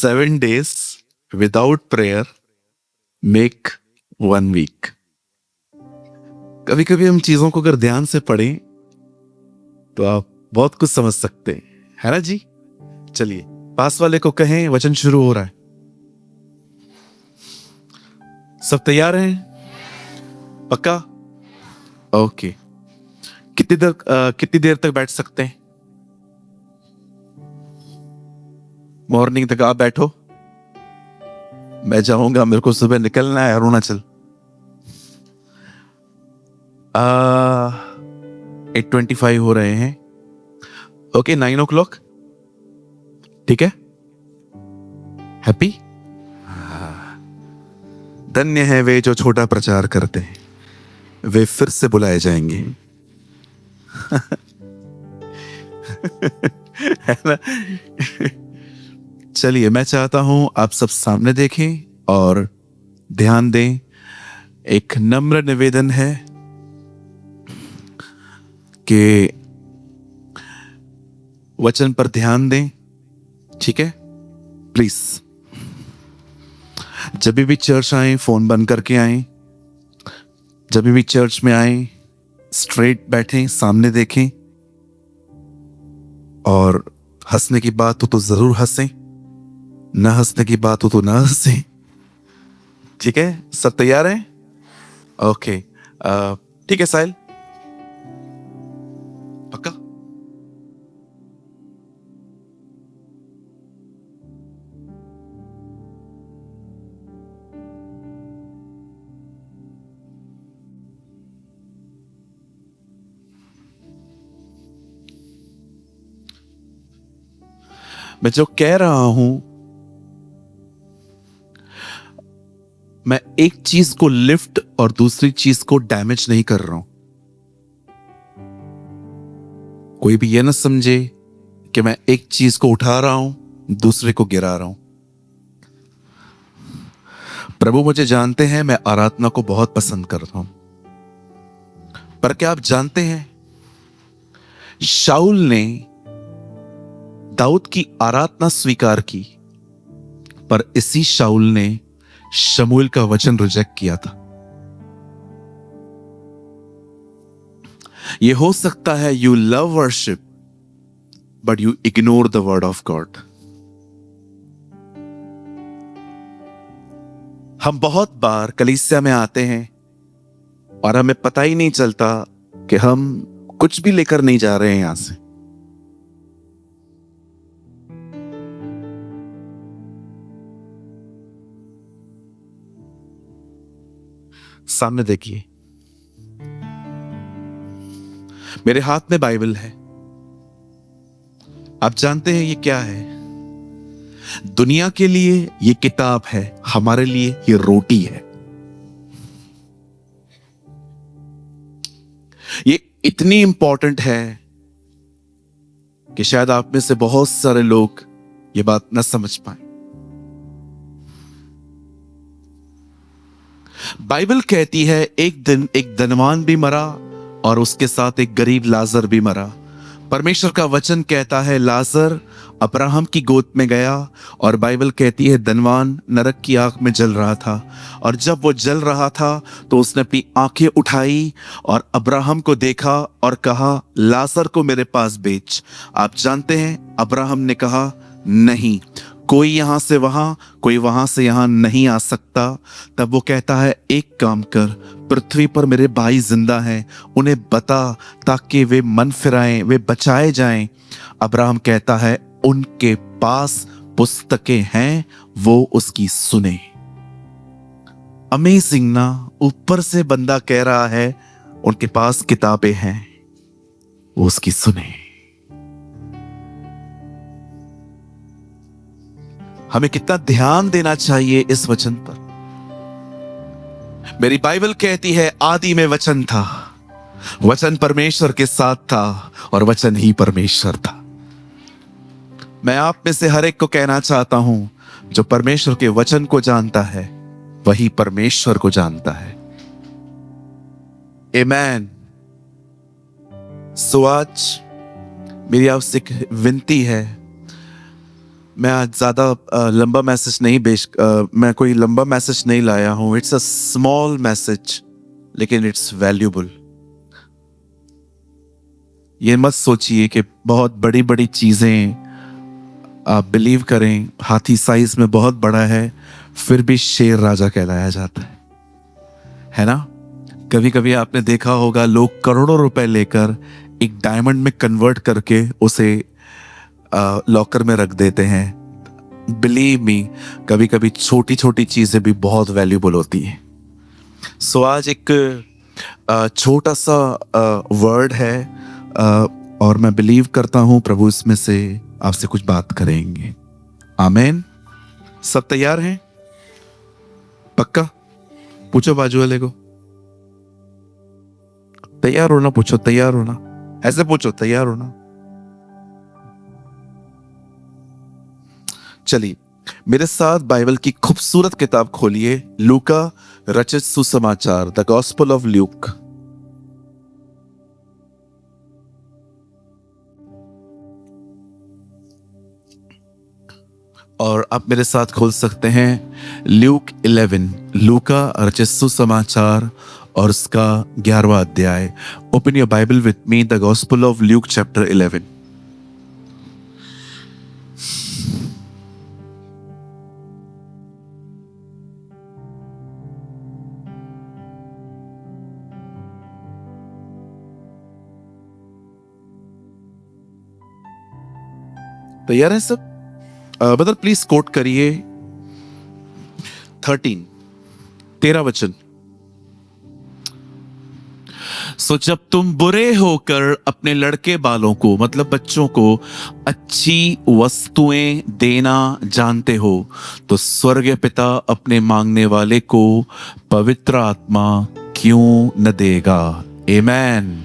7 days without prayer make 1 week। कभी कभी हम चीजों को अगर ध्यान से पढ़ें तो आप बहुत कुछ समझ सकते हैं, है ना जी। चलिए पास वाले को कहें, वचन शुरू हो रहा है। सब तैयार हैं? पक्का? ओके। कितनी देर तक बैठ सकते हैं? मॉर्निंग तक आप बैठो। मैं जाऊंगा, मेरे को सुबह निकलना है अरुणाचल। 8:25 हो रहे हैं। Okay, 9 o'clock। ठीक है। हैप्पी? धन्य है वे जो छोटा प्रचार करते हैं, वे फिर से बुलाए जाएंगे। है ना? चलिए, मैं चाहता हूं आप सब सामने देखें और ध्यान दें। एक नम्र निवेदन है कि वचन पर ध्यान दें, ठीक है? प्लीज, जब भी चर्च आए फोन बंद करके आए। जब भी चर्च में आए स्ट्रेट बैठें, सामने देखें, और हंसने की बात हो तो जरूर हंसें, ना हंसने की बात हो तो ना हंसें। ठीक है? सब तैयार हैं? ओके। ठीक है साहिल, पक्का? मैं जो कह रहा हूं, मैं एक चीज को लिफ्ट और दूसरी चीज को डैमेज नहीं कर रहा हूं। कोई भी ये ना समझे कि मैं एक चीज को उठा रहा हूं, दूसरे को गिरा रहा हूं। प्रभु मुझे जानते हैं, मैं आराधना को बहुत पसंद करता हूं। पर क्या आप जानते हैं, शाऊल ने दाऊद की आराधना स्वीकार की, पर इसी शाऊल ने शमूएल का वचन रिजेक्ट किया था। यह हो सकता है you love worship but you ignore the word of God. हम बहुत बार कलीसिया में आते हैं और हमें पता ही नहीं चलता कि हम कुछ भी लेकर नहीं जा रहे हैं यहां से। सामने देखिए, मेरे हाथ में बाइबल है। आप जानते हैं ये क्या है? दुनिया के लिए ये किताब है, हमारे लिए ये रोटी है। ये इतनी इंपॉर्टेंट है कि शायद आप में से बहुत सारे लोग ये बात न समझ पाए। बाइबल कहती है एक दिन एक धनवान भी मरा और उसके साथ एक गरीब लाजर भी मरा। परमेश्वर का वचन कहता है लाजर अब्राहम की गोद में गया, और बाइबल कहती है धनवान नरक की आग में जल रहा था। और जब वो जल रहा था तो उसने अपनी आंखें उठाई और अब्राहम को देखा और कहा लाजर को मेरे पास भेज। आप जानते हैं अब्राहम ने कहा नहीं, कोई यहां से वहां, कोई वहां से यहां नहीं आ सकता। तब वो कहता है एक काम कर, पृथ्वी पर मेरे भाई जिंदा हैं, उन्हें बता ताकि वे मन फिराएं, वे बचाए जाएं। अब्राहम कहता है उनके पास पुस्तकें हैं, वो उसकी सुने। अमेजिंग ना? ऊपर से बंदा कह रहा है उनके पास किताबें हैं, वो उसकी सुने। हमें कितना ध्यान देना चाहिए इस वचन पर। मेरी बाइबल कहती है आदि में वचन था, वचन परमेश्वर के साथ था और वचन ही परमेश्वर था। मैं आप में से हर एक को कहना चाहता हूं, जो परमेश्वर के वचन को जानता है वही परमेश्वर को जानता है। आमेन। सो आज मेरी आपसे एक विनती है, मैं आज ज़्यादा लंबा मैसेज नहीं मैं कोई लंबा मैसेज नहीं लाया हूँ। इट्स अ स्मॉल मैसेज, लेकिन इट्स वैल्यूबल। ये मत सोचिए कि बहुत बड़ी बड़ी चीज़ें आप बिलीव करें, हाथी साइज में बहुत बड़ा है फिर भी शेर राजा कहलाया जाता है ना। कभी कभी आपने देखा होगा लोग करोड़ों रुपए लेकर एक डायमंड में कन्वर्ट करके उसे लॉकर में रख देते हैं। बिलीव मी, कभी कभी छोटी छोटी चीजें भी बहुत वैल्यूबल होती हैं। सो आज एक छोटा सा वर्ड है और मैं बिलीव करता हूं प्रभु इसमें से आपसे कुछ बात करेंगे। आमेन। सब तैयार हैं? पक्का? पूछो बाजू वाले को, तैयार होना। पूछो तैयार होना, ऐसे पूछो तैयार होना। चलिए मेरे साथ बाइबल की खूबसूरत किताब खोलिए, लूका रचित सुसमाचार, द गॉस्पेल ऑफ ल्यूक। और आप मेरे साथ खोल सकते हैं ल्यूक 11, लूका रचित सुसमाचार और उसका 11वां अध्याय। Open your Bible with me, the gospel of Luke chapter 11। तैयार है सब? ब्रदर प्लीज कोट करिए 13 वचन। सो जब तुम बुरे होकर अपने लड़के बालों को, मतलब बच्चों को, अच्छी वस्तुएं देना जानते हो, तो स्वर्गीय पिता अपने मांगने वाले को पवित्र आत्मा क्यों न देगा। आमेन।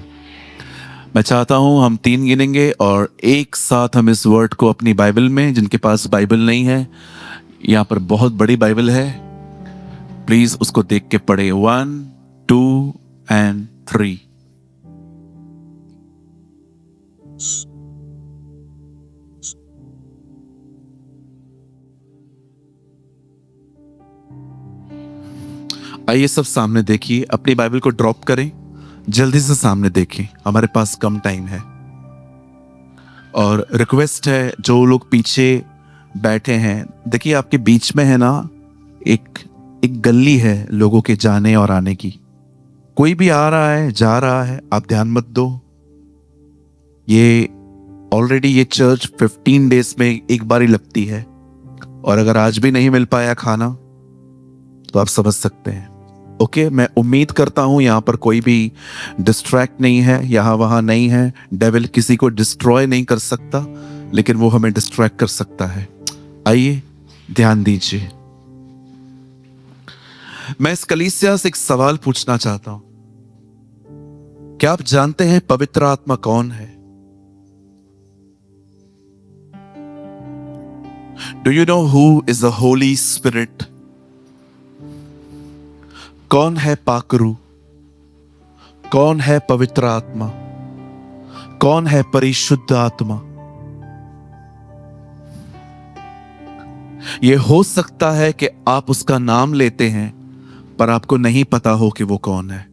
मैं चाहता हूं हम 3 गिनेंगे और एक साथ हम इस वर्ड को अपनी बाइबल में, जिनके पास बाइबल नहीं है, यहां पर बहुत बड़ी बाइबल है, प्लीज उसको देख के पढ़े। 1 2 एंड 3। आइए सब सामने देखिए, अपनी बाइबल को ड्रॉप करें, जल्दी से सामने देखें, हमारे पास कम टाइम है। और रिक्वेस्ट है जो लोग पीछे बैठे हैं, देखिए आपके बीच में है ना एक गली है लोगों के जाने और आने की। कोई भी आ रहा है जा रहा है, आप ध्यान मत दो। ये ऑलरेडी ये चर्च 15 डेज में एक बार ही लगती है, और अगर आज भी नहीं मिल पाया खाना तो आप समझ सकते हैं। ओके, मैं उम्मीद करता हूं यहां पर कोई भी डिस्ट्रैक्ट नहीं है, यहां वहां नहीं है। डेविल किसी को डिस्ट्रॉय नहीं कर सकता, लेकिन वो हमें डिस्ट्रैक्ट कर सकता है। आइए ध्यान दीजिए। मैं इस कलीसिया से एक सवाल पूछना चाहता हूं। क्या आप जानते हैं पवित्र आत्मा कौन है? Do you know who is the Holi spirit? कौन है पाकरू? कौन है पवित्र आत्मा? कौन है परिशुद्ध आत्मा? यह हो सकता है कि आप उसका नाम लेते हैं पर आपको नहीं पता हो कि वो कौन है।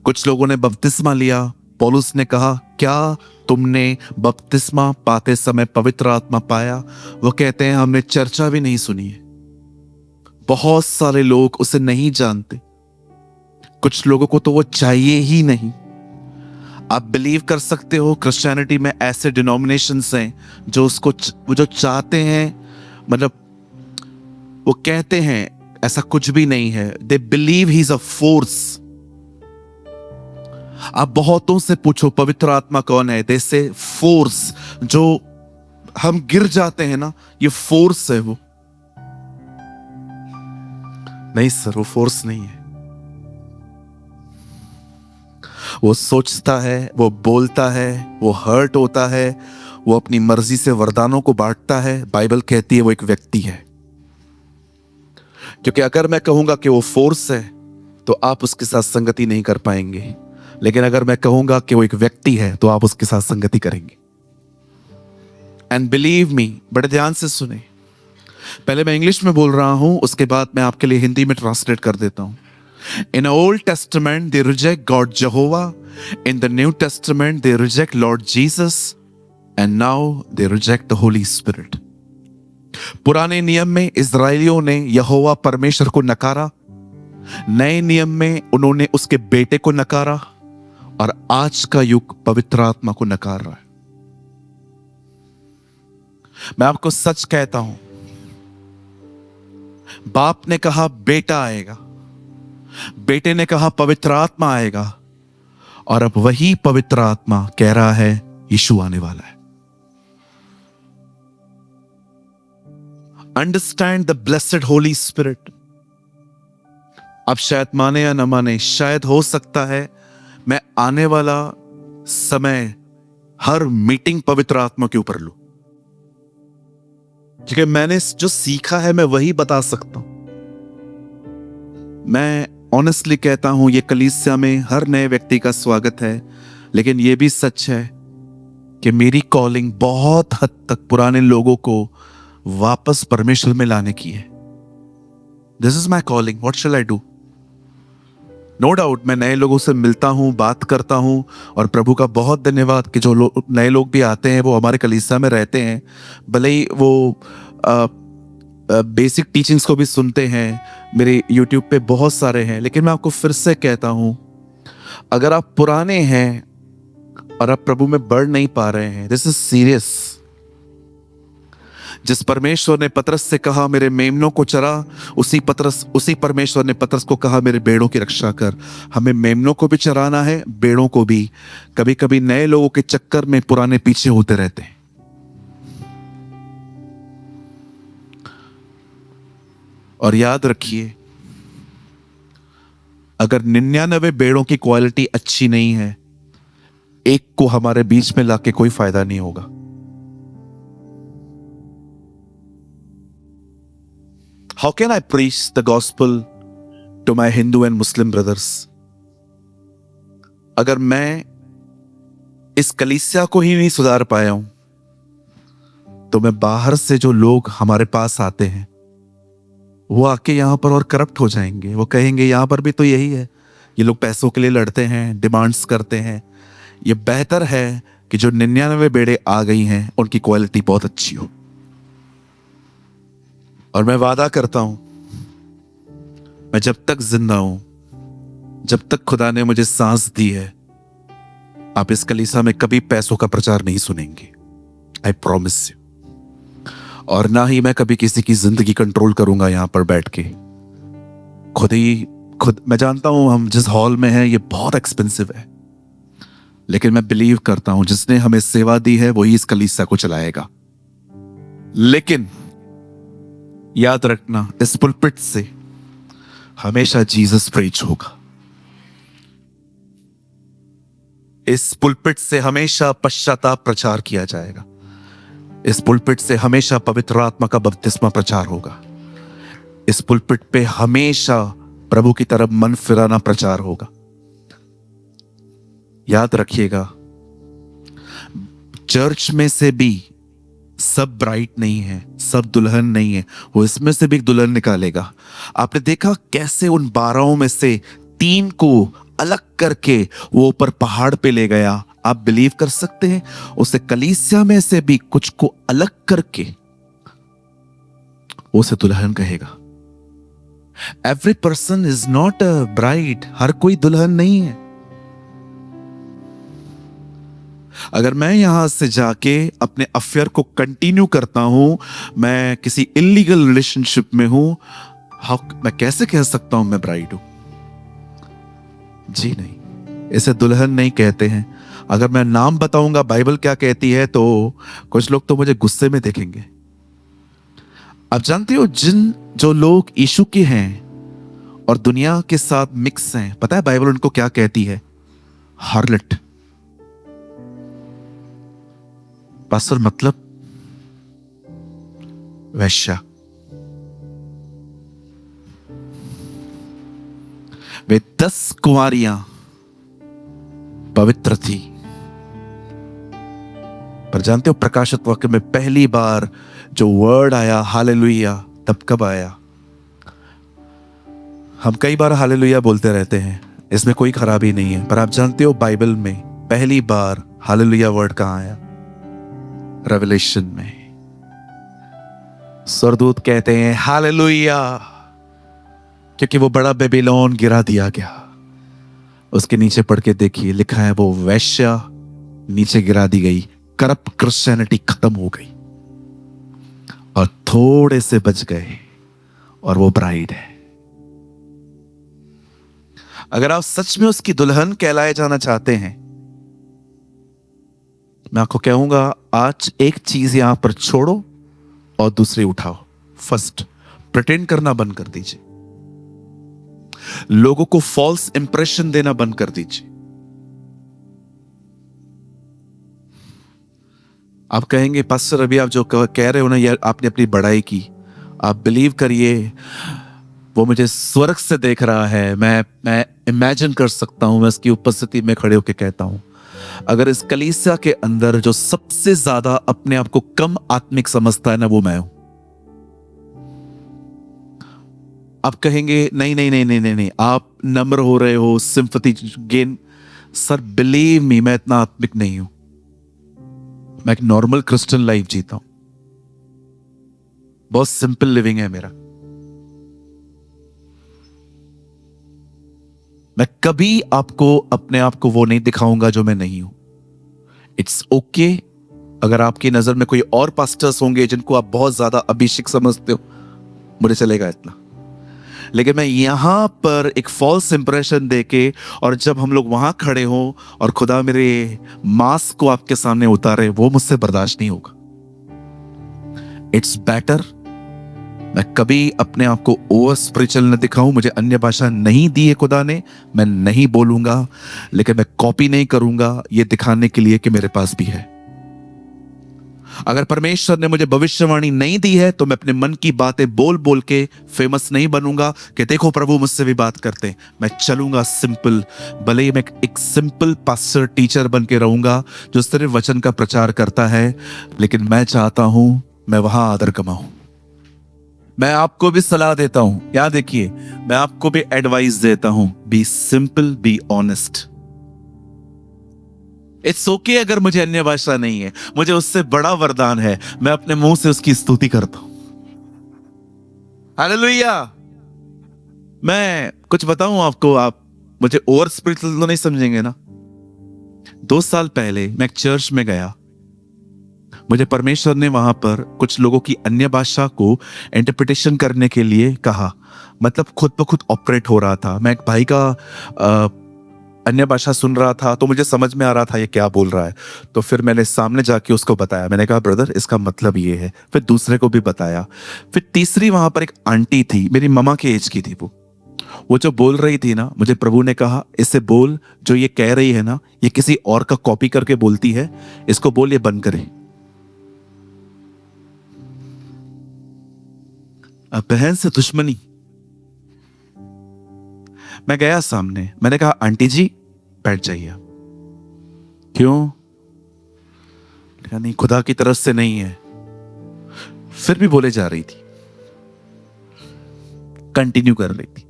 कुछ लोगों ने बपतिस्मा लिया, पौलुस ने कहा क्या तुमने बपतिस्मा पाते समय पवित्र आत्मा पाया? वो कहते हैं हमने चर्चा भी नहीं सुनी है। बहुत सारे लोग उसे नहीं जानते, कुछ लोगों को तो वो चाहिए ही नहीं। आप बिलीव कर सकते हो क्रिश्चियनिटी में ऐसे डिनोमिनेशंस हैं जो उसको जो चाहते हैं, मतलब वो कहते हैं ऐसा कुछ भी नहीं है। They believe he is a force. आप बहुतों से पूछो पवित्र आत्मा कौन है, दे से फोर्स। जो हम गिर जाते हैं ना, ये फोर्स है। वो नहीं सर, वो फोर्स नहीं है। वो सोचता है, वो बोलता है, वो हर्ट होता है, वो अपनी मर्जी से वरदानों को बांटता है। बाइबल कहती है वो एक व्यक्ति है। क्योंकि अगर मैं कहूंगा कि वो फोर्स है तो आप उसके साथ संगति नहीं कर पाएंगे, लेकिन अगर मैं कहूंगा कि वो एक व्यक्ति है तो आप उसके साथ संगति करेंगे। एंड बिलीव मी, बड़े ध्यान से सुने। पहले मैं इंग्लिश में बोल रहा हूं, उसके बाद मैं आपके लिए हिंदी में ट्रांसलेट कर देता हूं। In Old Testament, they reject God Jehovah. In the New Testament, they reject Lord Jesus. And now they reject the Holy Spirit. पुराने नियम में इस्राएलियों ने यहोवा परमेश्वर को नकारा, नए नियम में उन्होंने उसके बेटे को नकारा, और आज का युग पवित्र आत्मा को नकार रहा है। मैं आपको सच कहता हूं, बाप ने कहा बेटा आएगा, बेटे ने कहा पवित्र आत्मा आएगा, और अब वही पवित्र आत्मा कह रहा है यीशु आने वाला है। Understand the blessed Holi spirit. अब शायद माने या न माने, शायद हो सकता है मैं आने वाला समय हर मीटिंग पवित्र आत्मा के ऊपर लूं, क्योंकि मैंने जो सीखा है मैं वही बता सकता हूं। मैं ऑनेस्टली कहता हूं, ये कलीसिया में हर नए व्यक्ति का स्वागत है, लेकिन यह भी सच है कि मेरी कॉलिंग बहुत हद तक पुराने लोगों को वापस परमेश्वर में लाने की है। This is my calling, what shall I do. No doubt मैं नए लोगों से मिलता हूं, बात करता हूं, और प्रभु का बहुत धन्यवाद कि जो नए लोग भी आते हैं वो हमारे कलीसिया में रहते हैं, भले ही वो बेसिक टीचिंग्स को भी सुनते हैं। मेरे यूट्यूब पे बहुत सारे हैं, लेकिन मैं आपको फिर से कहता हूं, अगर आप पुराने हैं और आप प्रभु में बढ़ नहीं पा रहे हैं, दिस इज सीरियस। जिस परमेश्वर ने पतरस से कहा मेरे मेमनों को चरा, उसी परमेश्वर ने पतरस को कहा मेरे बेड़ों की रक्षा कर। हमें मेमनों को भी चराना है, बेड़ों को भी। कभी कभी नए लोगों के चक्कर में पुराने पीछे होते रहते हैं। और याद रखिए, अगर 99 बेड़ों की क्वालिटी अच्छी नहीं है, एक को हमारे बीच में लाके कोई फायदा नहीं होगा। How can I preach the gospel to my Hindu and Muslim brothers? अगर मैं इस कलीसिया को ही नहीं सुधार पाया हूं, तो मैं बाहर से जो लोग हमारे पास आते हैं वो आके यहां पर और करप्ट हो जाएंगे। वो कहेंगे यहां पर भी तो यही है, ये लोग पैसों के लिए लड़ते हैं, डिमांड्स करते हैं। ये बेहतर है कि जो 99 बेड़े आ गई हैं उनकी क्वालिटी बहुत अच्छी हो। और मैं वादा करता हूं, मैं जब तक जिंदा हूं, जब तक खुदा ने मुझे सांस दी है, आप इस कलीसिया में कभी पैसों का प्रचार नहीं सुनेंगे। I promise you. और ना ही मैं कभी किसी की जिंदगी कंट्रोल करूंगा यहां पर बैठ के। खुद मैं जानता हूं हम जिस हॉल में हैं ये बहुत एक्सपेंसिव है, लेकिन मैं बिलीव करता हूं जिसने हमें सेवा दी है वही इस कलीसिया को चलाएगा। लेकिन याद रखना, इस पुलपिट से हमेशा जीसस प्रीच होगा। इस पुलपिट से हमेशा पश्चाताप प्रचार किया जाएगा। इस पुलपिट से हमेशा पवित्र आत्मा का बपतिस्मा प्रचार होगा। इस पुलपिट पे हमेशा प्रभु की तरफ मन फिराना प्रचार होगा। याद रखिएगा, चर्च में से भी सब ब्राइट नहीं है, सब दुल्हन नहीं है, वो इसमें से भी एक दुल्हन निकालेगा। आपने देखा कैसे उन 12 में से 3 को अलग करके वो ऊपर पहाड़ पे ले गया। आप बिलीव कर सकते हैं, उसे कलीसिया में से भी कुछ को अलग करके उसे दुल्हन कहेगा। Every person is not a bride, हर कोई दुल्हन नहीं है। अगर मैं यहां से जाके अपने अफेयर को कंटिन्यू करता हूं, मैं किसी इलीगल रिलेशनशिप में हूं, मैं कैसे कह सकता हूं मैं ब्राइड हूं? जी नहीं, इसे दुल्हन नहीं कहते हैं। अगर मैं नाम बताऊंगा बाइबल क्या कहती है तो कुछ लोग तो मुझे गुस्से में देखेंगे। आप जानते हो, जो लोग यीशु के हैं और दुनिया के साथ मिक्स हैं, पता है बाइबल उनको क्या कहती है? हार्लट। पास्टर मतलब वैश्या। वे 10 कुंवारियां पवित्र थी, पर जानते हो प्रकाशित वाक्य में पहली बार जो वर्ड आया हालेलुया, तब कब आया? हम कई बार हालेलुया बोलते रहते हैं, इसमें कोई खराबी नहीं है, पर आप जानते हो बाइबल में पहली बार हालेलुया वर्ड कहां आया? रेवलेशन में। स्वर्गदूत कहते हैं हालेलुया, क्योंकि वो बड़ा बेबीलोन गिरा दिया गया। उसके नीचे पढ़ के देखिए, लिखा है वो वैश्या नीचे गिरा दी गई, करप्ट क्रिश्चियनिटी खत्म हो गई और थोड़े से बच गए, और वो ब्राइड है। अगर आप सच में उसकी दुल्हन कहलाए जाना चाहते हैं, मैं आपको कहूंगा आज एक चीज यहां पर छोड़ो और दूसरी उठाओ। फर्स्ट, प्रिटेंड करना बंद कर दीजिए, लोगों को फॉल्स इंप्रेशन देना बंद कर दीजिए। आप कहेंगे पास्टर अभी आप जो कह रहे हो ना, यार आपने अपनी बड़ाई की। आप बिलीव करिए, वो मुझे स्वर्ग से देख रहा है, मैं इमेजिन कर सकता हूं, मैं उसकी उपस्थिति में खड़े होकर कहता हूं, अगर इस कलीसिया के अंदर जो सबसे ज्यादा अपने आप को कम आत्मिक समझता है ना, वो मैं हूं। आप कहेंगे नहीं नहीं नहीं नहीं नहीं नहीं, आप नम्र हो रहे हो, sympathy gain. Sir believe me, मैं इतना आत्मिक नहीं हूं, मैं एक नॉर्मल क्रिश्चियन लाइफ जीता हूं, बहुत सिंपल लिविंग है मेरा। मैं कभी आपको अपने आप को वो नहीं दिखाऊंगा जो मैं नहीं हूं। इट्स ओके अगर आपकी नजर में कोई और पास्टर्स होंगे जिनको आप बहुत ज्यादा अभिषेक समझते हो, मुझे चलेगा इतना। लेकिन मैं यहां पर एक फॉल्स इंप्रेशन देके, और जब हम लोग वहां खड़े हो और खुदा मेरे मास्क को आपके सामने उतारे, वो मुझसे बर्दाश्त नहीं होगा। इट्स बेटर मैं कभी अपने आप को ओवर स्पिरिचुअल न दिखाऊं। मुझे अन्य भाषा नहीं दी है खुदा ने, मैं नहीं बोलूंगा, लेकिन मैं कॉपी नहीं करूंगा ये दिखाने के लिए कि मेरे पास भी है। अगर परमेश्वर ने मुझे भविष्यवाणी नहीं दी है तो मैं अपने मन की बातें बोल बोल के फेमस नहीं बनूंगा कि देखो प्रभु मुझसे भी बात करते हैं। मैं चलूंगा सिंपल, भले ही मैं एक सिंपल पास्टर टीचर बन के रहूंगा जो सिर्फ वचन का प्रचार करता है, लेकिन मैं चाहता हूं मैं वहां आदर कमाऊं। मैं आपको भी सलाह देता हूं, याद देखिए, मैं आपको भी एडवाइस देता हूं, be simple, be honest. It's okay अगर मुझे अन्य भाषा नहीं है, मुझे उससे बड़ा वरदान है, मैं अपने मुंह से उसकी स्तुति करता हूं। हालेलुया। मैं कुछ बताऊं आपको, आप मुझे ओवर स्पिरिचुअल तो नहीं समझेंगे ना। 2 साल पहले मैं एक चर्च में गया, मुझे परमेश्वर ने वहां पर कुछ लोगों की अन्य भाषा को इंटरप्रिटेशन करने के लिए कहा। मतलब खुद ब खुद ऑपरेट हो रहा था। मैं एक भाई का अन्य भाषा सुन रहा था तो मुझे समझ में आ रहा था ये क्या बोल रहा है। तो फिर मैंने सामने जाके उसको बताया, मैंने कहा ब्रदर इसका मतलब ये है। फिर दूसरे को भी बताया। फिर तीसरी वहां पर एक आंटी थी, मेरी ममा के एज की थी। वो जो बोल रही थी ना, मुझे प्रभु ने कहा इससे बोल, जो ये कह रही है ना ये किसी और का कॉपी करके बोलती है, इसको बोल ये बंद करे। अब बहन से दुश्मनी। मैं गया सामने, मैंने कहा आंटी जी बैठ जाइए। क्यों? नहीं खुदा की तरफ से नहीं है। फिर भी बोले जा रही थी, कंटिन्यू कर रही थी।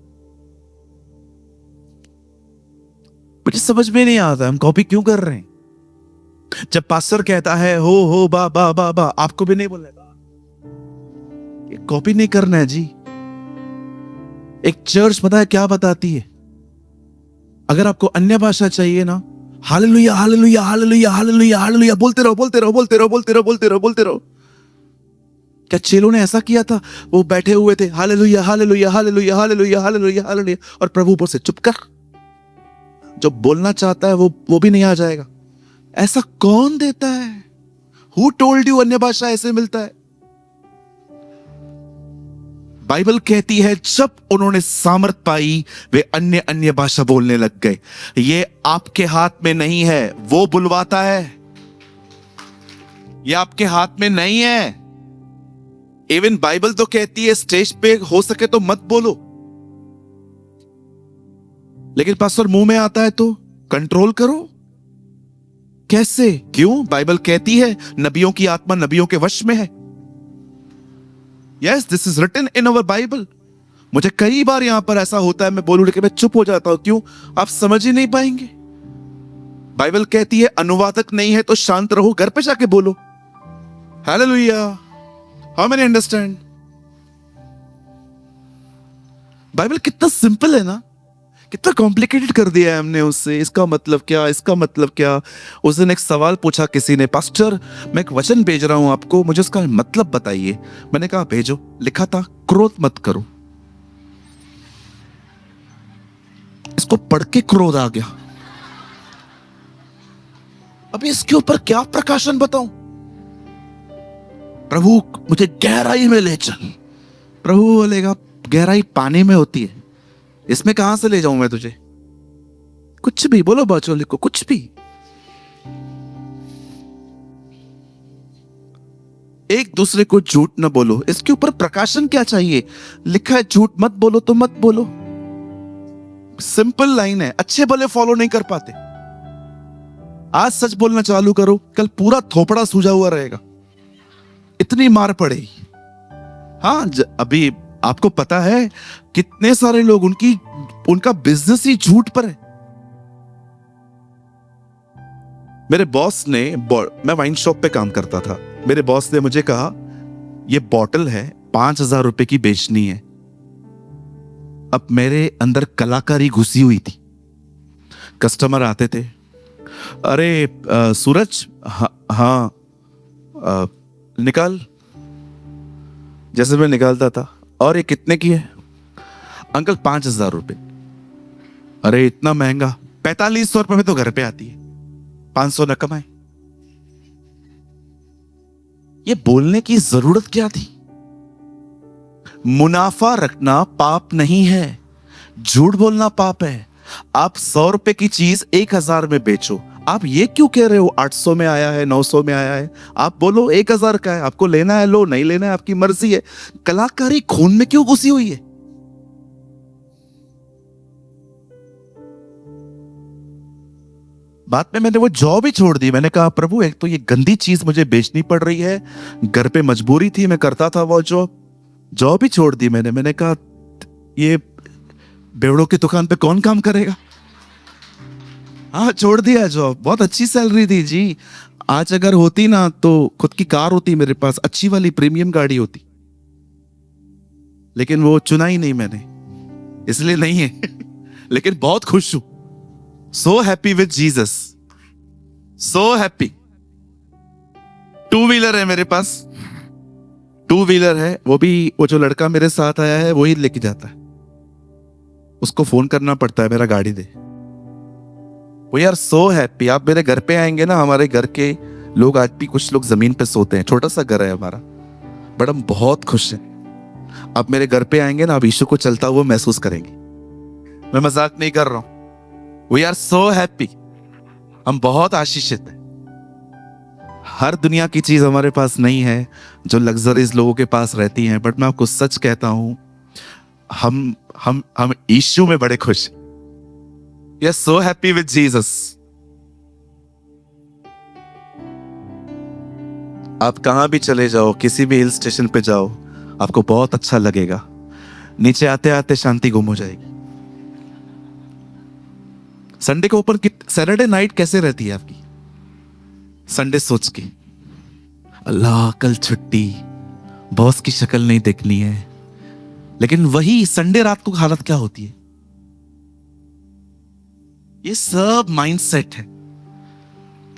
मुझे समझ में नहीं आता हम कॉपी क्यों कर रहे हैं। जब पास्टर कहता है हो बा बा बा बा, आपको भी नहीं बोलना, ये कॉपी नहीं करना है जी। एक चर्च पता है क्या बताती है? अगर आपको अन्य भाषा चाहिए ना, hallelujah hallelujah hallelujah hallelujah hallelujah बोलते रहो बोलते रहो बोलते रहो बोलते रहो बोलते रहो बोलते रहो। क्या चेलों ने ऐसा किया था? वो बैठे हुए थे hallelujah hallelujah hallelujah hallelujah hallelujah hallelujah, और प्रभु ऊपर से चुप कर, जो बोलना चाहता है वो भी नहीं आ जाएगा। ऐसा कौन देता है? हु टोल्ड यू अन्य भाषा ऐसे मिलता है? बाइबल कहती है जब उन्होंने सामर्थ पाई वे अन्य अन्य भाषा बोलने लग गए। ये आपके हाथ में नहीं है, वो बुलवाता है। ये आपके हाथ में नहीं है। इवन बाइबल तो कहती है स्टेज पे हो सके तो मत बोलो, लेकिन पास्टर मुंह में आता है तो कंट्रोल करो। कैसे? क्यों? बाइबल कहती है नबियों की आत्मा नबियों के वश में है। Yes, this is written in our Bible. मुझे कई बार यहां पर ऐसा होता है, मैं बोलूं लेकिन मैं चुप हो जाता हूं। क्यों? आप समझ ही नहीं पाएंगे। बाइबल कहती है अनुवादक नहीं है तो शांत रहो, घर पे जाके बोलो। Hallelujah. How many understand? Bible कितना सिंपल है ना, कितना कॉम्प्लिकेटेड कर दिया है हमने उससे। इसका मतलब क्या, इसका मतलब क्या। उस दिन एक सवाल पूछा किसी ने, पास्टर मैं एक वचन भेज रहा हूं आपको, मुझे उसका मतलब बताइए। मैंने कहा भेजो। लिखा था क्रोध मत करो। इसको पढ़ के क्रोध आ गया। अभी इसके ऊपर क्या प्रकाशन बताऊं? प्रभु मुझे गहराई में ले चल। प्रभु बोलेगा गहराई पानी में होती है, इसमें कहां से ले जाऊं मैं तुझे? कुछ भी बोलो बच्चों, लिखो कुछ भी। एक दूसरे को झूठ न बोलो। इसके ऊपर प्रकाशन क्या चाहिए? लिखा है झूठ मत बोलो तो मत बोलो। सिंपल लाइन है। अच्छे भले फॉलो नहीं कर पाते। आज सच बोलना चालू करो, कल पूरा थोपड़ा सूजा हुआ रहेगा, इतनी मार पड़ेगी। हाँ, अभी आपको पता है कितने सारे लोग उनका बिजनेस ही झूठ पर है। मेरे बॉस ने, मैं वाइन शॉप पे काम करता था, मेरे बॉस ने मुझे कहा ये बॉटल है 5,000 रुपए की बेचनी है। अब मेरे अंदर कलाकारी घुसी हुई थी। कस्टमर आते थे, अरे सूरज, हाँ निकाल। जैसे मैं निकालता था, और ये कितने की है? अंकल 5,000 रुपए। अरे इतना महंगा? 4,500 रुपए में तो घर पे आती है, 500 न कमाए। ये बोलने की जरूरत क्या थी? मुनाफा रखना पाप नहीं है, झूठ बोलना पाप है। आप 100 रुपए की चीज 1,000 में बेचो। आप ये क्यों कह रहे हो 800 में आया है, 900 में आया है? आप बोलो 1,000 का है, आपको लेना है लो, नहीं लेना है आपकी मर्जी है। कलाकारी खून में क्यों घुसी हुई है? बाद में मैंने वो जॉब ही छोड़ दी। मैंने कहा प्रभु एक तो ये गंदी चीज मुझे बेचनी पड़ रही है, घर पे मजबूरी थी, मैं करता था वो जॉब ही छोड़ दी मैंने कहा ये बेवड़ों की दुकान पे कौन काम करेगा। हाँ, छोड़ दिया जॉब। बहुत अच्छी सैलरी थी जी। आज अगर होती ना तो खुद की कार होती मेरे पास, अच्छी वाली प्रीमियम गाड़ी होती, लेकिन वो चुना ही नहीं मैंने, इसलिए नहीं है। लेकिन बहुत खुश हूं। सो happy with Jesus, so happy. 2 wheeler है मेरे पास, 2 व्हीलर है। वो भी वो जो लड़का मेरे साथ आया है वही लेके जाता है। उसको फोन करना पड़ता है मेरा गाड़ी दे। वो यार सो हैप्पी। आप मेरे घर पे आएंगे ना, हमारे घर के लोग आज भी कुछ लोग जमीन पे सोते हैं, छोटा सा घर है हमारा, बट हम बहुत खुश हैं। आप मेरे घर पे आएंगे ना, आप यीशु को चलता हुआ महसूस करेंगे। मैं मजाक नहीं कर रहा हूं। We are so happy. हम बहुत आशीषित हैं। हर दुनिया की चीज हमारे पास नहीं है जो लग्जरीज लोगों के पास रहती हैं, बट मैं आपको सच कहता हूं, हम यीशु में बड़े खुश हैं। We are so happy with Jesus. आप कहां भी चले जाओ, किसी भी हिल स्टेशन पे जाओ, आपको बहुत अच्छा लगेगा। नीचे आते आते शांति गुम हो जाएगी। संडे को ऊपर सैटरडे नाइट कैसे रहती है आपकी? संडे सोच के अल्लाह कल छुट्टी, बॉस की शक्ल नहीं देखनी है। लेकिन वही संडे रात को हालत क्या होती है? ये सब माइंडसेट है।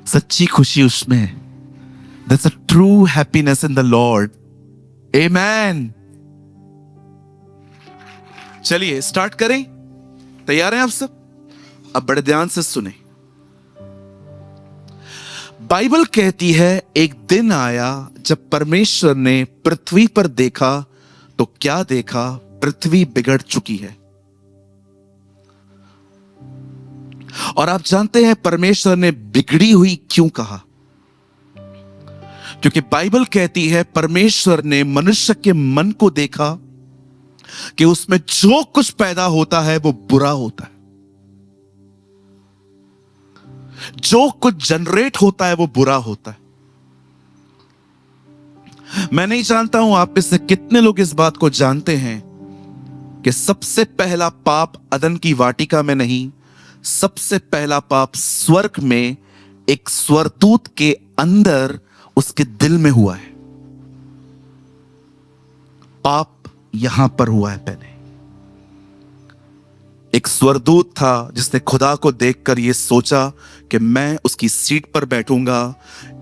सच्ची खुशी उसमें है। That's a true happiness in the Lord. Amen. चलिए स्टार्ट करें। तैयार हैं आप सब? अब बड़े ध्यान से सुने। बाइबल कहती है एक दिन आया जब परमेश्वर ने पृथ्वी पर देखा तो क्या देखा? पृथ्वी बिगड़ चुकी है। और आप जानते हैं परमेश्वर ने बिगड़ी हुई क्यों कहा? क्योंकि बाइबल कहती है परमेश्वर ने मनुष्य के मन को देखा कि उसमें जो कुछ पैदा होता है वो बुरा होता है। जो कुछ जनरेट होता है वो बुरा होता है। मैं नहीं जानता हूं आप में से कितने लोग इस बात को जानते हैं कि सबसे पहला पाप अदन की वाटिका में नहीं, सबसे पहला पाप स्वर्ग में एक स्वर्गदूत के अंदर उसके दिल में हुआ है। पाप यहां पर हुआ है। पहले एक स्वर्गदूत था जिसने खुदा को देखकर यह सोचा कि मैं उसकी सीट पर बैठूंगा।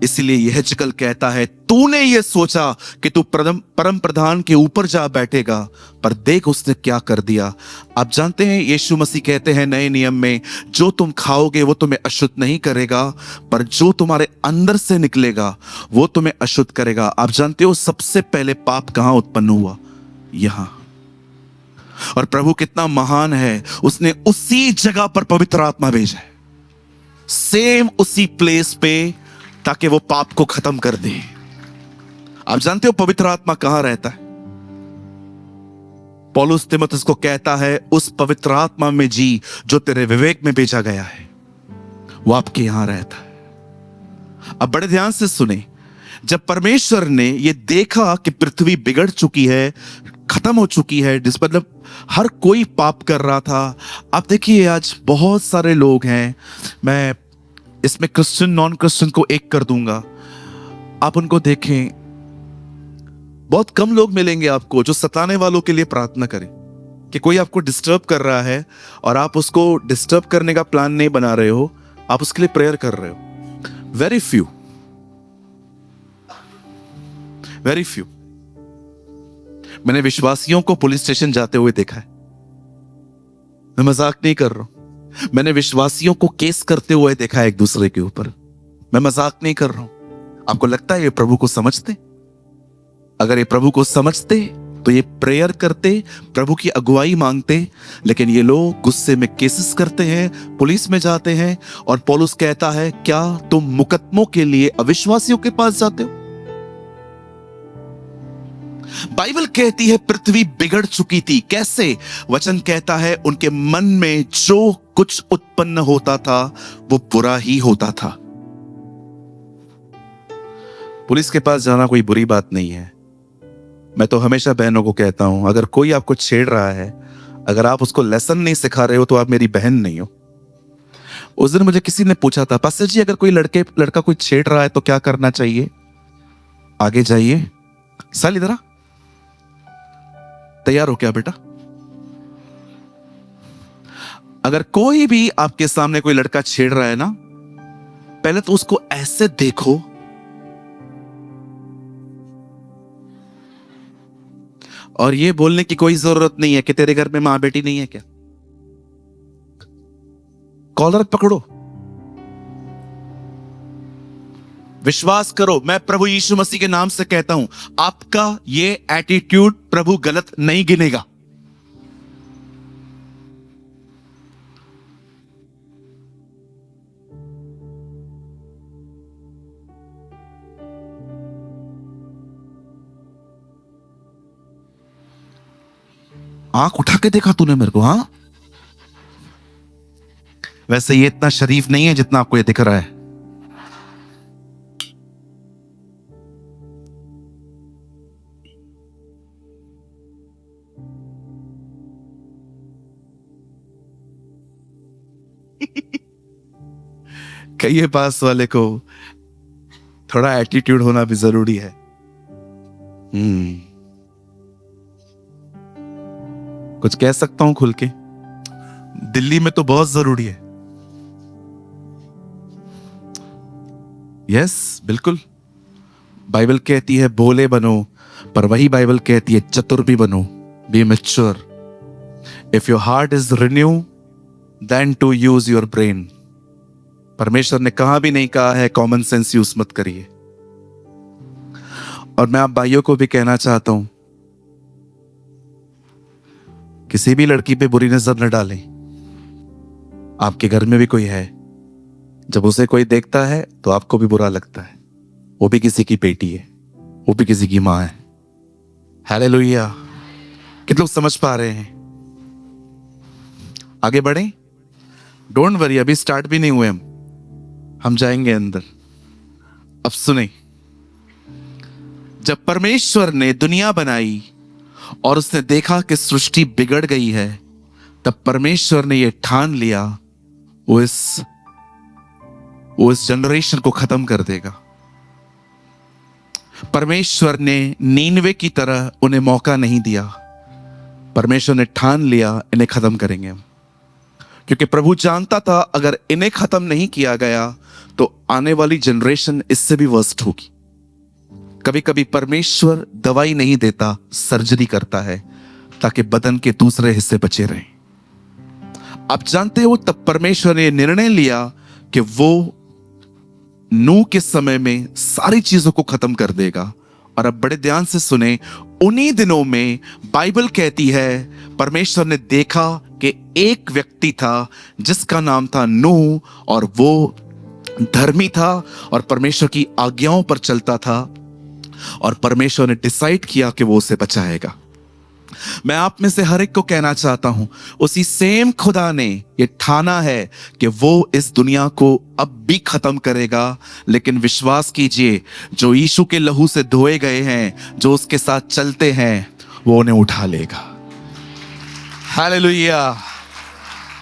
इसलिए यह जिकल कहता है, तूने यह सोचा कि तू परम प्रधान के ऊपर जा बैठेगा, पर देख उसने क्या कर दिया। आप जानते हैं यीशु मसीह कहते हैं नए नियम में, जो तुम खाओगे वो तुम्हें अशुद्ध नहीं करेगा, पर जो तुम्हारे अंदर से निकलेगा वो तुम्हें अशुद्ध करेगा। आप जानते हो सबसे पहले पाप कहां उत्पन्न हुआ? यहां। और प्रभु कितना महान है, उसने उसी जगह पर पवित्र आत्मा भेजा है, सेम उसी प्लेस पे, ताकि वो पाप को खत्म कर दे। आप जानते हो पवित्र आत्मा कहां रहता है? पौलुस तीमुथियुस को कहता है, उस पवित्र आत्मा में जी जो तेरे विवेक में भेजा गया है, वो आपके यहां रहता है। अब बड़े ध्यान से सुने, जब परमेश्वर ने यह देखा कि पृथ्वी बिगड़ चुकी है, खत्म हो चुकी है, मतलब हर कोई पाप कर रहा था। आप देखिए आज बहुत सारे लोग हैं, मैं इसमें क्रिश्चियन नॉन क्रिश्चियन को एक कर दूंगा। आप उनको देखें, बहुत कम लोग मिलेंगे आपको जो सताने वालों के लिए प्रार्थना करें। कि कोई आपको डिस्टर्ब कर रहा है और आप उसको डिस्टर्ब करने का प्लान नहीं बना रहे हो, आप उसके लिए प्रेयर कर रहे हो। Very few, very few. मैंने विश्वासियों को पुलिस स्टेशन जाते हुए देखा है, मैं मजाक नहीं कर रहा हूं। मैंने विश्वासियों को केस करते हुए देखा है एक दूसरे के ऊपर, मैं मजाक नहीं कर रहा हूं। आपको लगता है ये प्रभु को समझते? अगर ये प्रभु को समझते तो ये प्रेयर करते, प्रभु की अगुवाई मांगते, लेकिन ये लोग गुस्से में केसेस करते हैं, पुलिस में जाते हैं। और पौलुस कहता है, क्या तुम मुकदमों के लिए अविश्वासियों के पास जाते हो? बाइबल कहती है पृथ्वी बिगड़ चुकी थी। कैसे? वचन कहता है उनके मन में जो कुछ उत्पन्न होता था वो बुरा ही होता था। पुलिस के पास जाना कोई बुरी बात नहीं है। मैं तो हमेशा बहनों को कहता हूं, अगर कोई आपको छेड़ रहा है, अगर आप उसको लेसन नहीं सिखा रहे हो तो आप मेरी बहन नहीं हो। उस दिन मुझे किसी ने पूछा था, पास्टर जी अगर कोई लड़का कोई छेड़ रहा है तो क्या करना चाहिए? आगे जाइए। साल इधर आ, तैयार हो क्या बेटा? अगर कोई भी आपके सामने कोई लड़का छेड़ रहा है ना, पहले तो उसको ऐसे देखो, और ये बोलने की कोई जरूरत नहीं है कि तेरे घर में मां बेटी नहीं है क्या। कॉलर पकड़ो, विश्वास करो, मैं प्रभु यीशु मसीह के नाम से कहता हूं, आपका ये एटीट्यूड प्रभु गलत नहीं गिनेगा। आंख उठा के देखा तूने मेरे को? हां, वैसे ये इतना शरीफ नहीं है जितना आपको ये दिख रहा है। कहिए पास वाले को, थोड़ा एटीट्यूड होना भी जरूरी है। कुछ कह सकता हूं खुल के? दिल्ली में तो बहुत जरूरी है। यस, बिल्कुल। बाइबल कहती है भोले बनो, पर वही बाइबल कहती है चतुर भी बनो। Be mature. If your heart is renew then to use your brain. परमेश्वर ने कहा भी नहीं कहा है कॉमन सेंस यूज मत करिए। और मैं आप भाइयों को भी कहना चाहता हूं, किसी भी लड़की पे बुरी नजर न डालें। आपके घर में भी कोई है, जब उसे कोई देखता है तो आपको भी बुरा लगता है। वो भी किसी की बेटी है, वो भी किसी की मां है। हालेलुया। कितने लोग समझ पा रहे हैं? आगे बढ़े, डोंट वरी, अभी स्टार्ट भी नहीं हुए हम। हम जाएंगे अंदर। अब सुने, जब परमेश्वर ने दुनिया बनाई और उसने देखा कि सृष्टि बिगड़ गई है, तब परमेश्वर ने यह ठान लिया वो इस जनरेशन को खत्म कर देगा। परमेश्वर ने नीनवे की तरह उन्हें मौका नहीं दिया। परमेश्वर ने ठान लिया इन्हें खत्म करेंगे हम, क्योंकि प्रभु जानता था अगर इन्हें खत्म नहीं किया गया तो आने वाली जनरेशन इससे भी वर्स्ट होगी। कभी कभी परमेश्वर दवाई नहीं देता, सर्जरी करता है ताकि बदन के दूसरे हिस्से बचे रहें। आप जानते हो, तब परमेश्वर ने निर्णय लिया कि वो नूह के समय में सारी चीजों को खत्म कर देगा। और अब बड़े ध्यान से सुने, उन्हीं दिनों में बाइबल कहती है परमेश्वर ने देखा कि एक व्यक्ति था जिसका नाम था नूह, और वो धर्मी था और परमेश्वर की आज्ञाओं पर चलता था, और परमेश्वर ने डिसाइड किया कि वो उसे बचाएगा। मैं आप में से हर एक को कहना चाहता हूं, उसी सेम खुदा ने ये ठाना है कि वो इस दुनिया को अब भी खत्म करेगा। लेकिन विश्वास कीजिए, जो यीशु के लहू से धोए गए हैं, जो उसके साथ चलते हैं, वो उन्हें उठा लेगा। हालेलुया।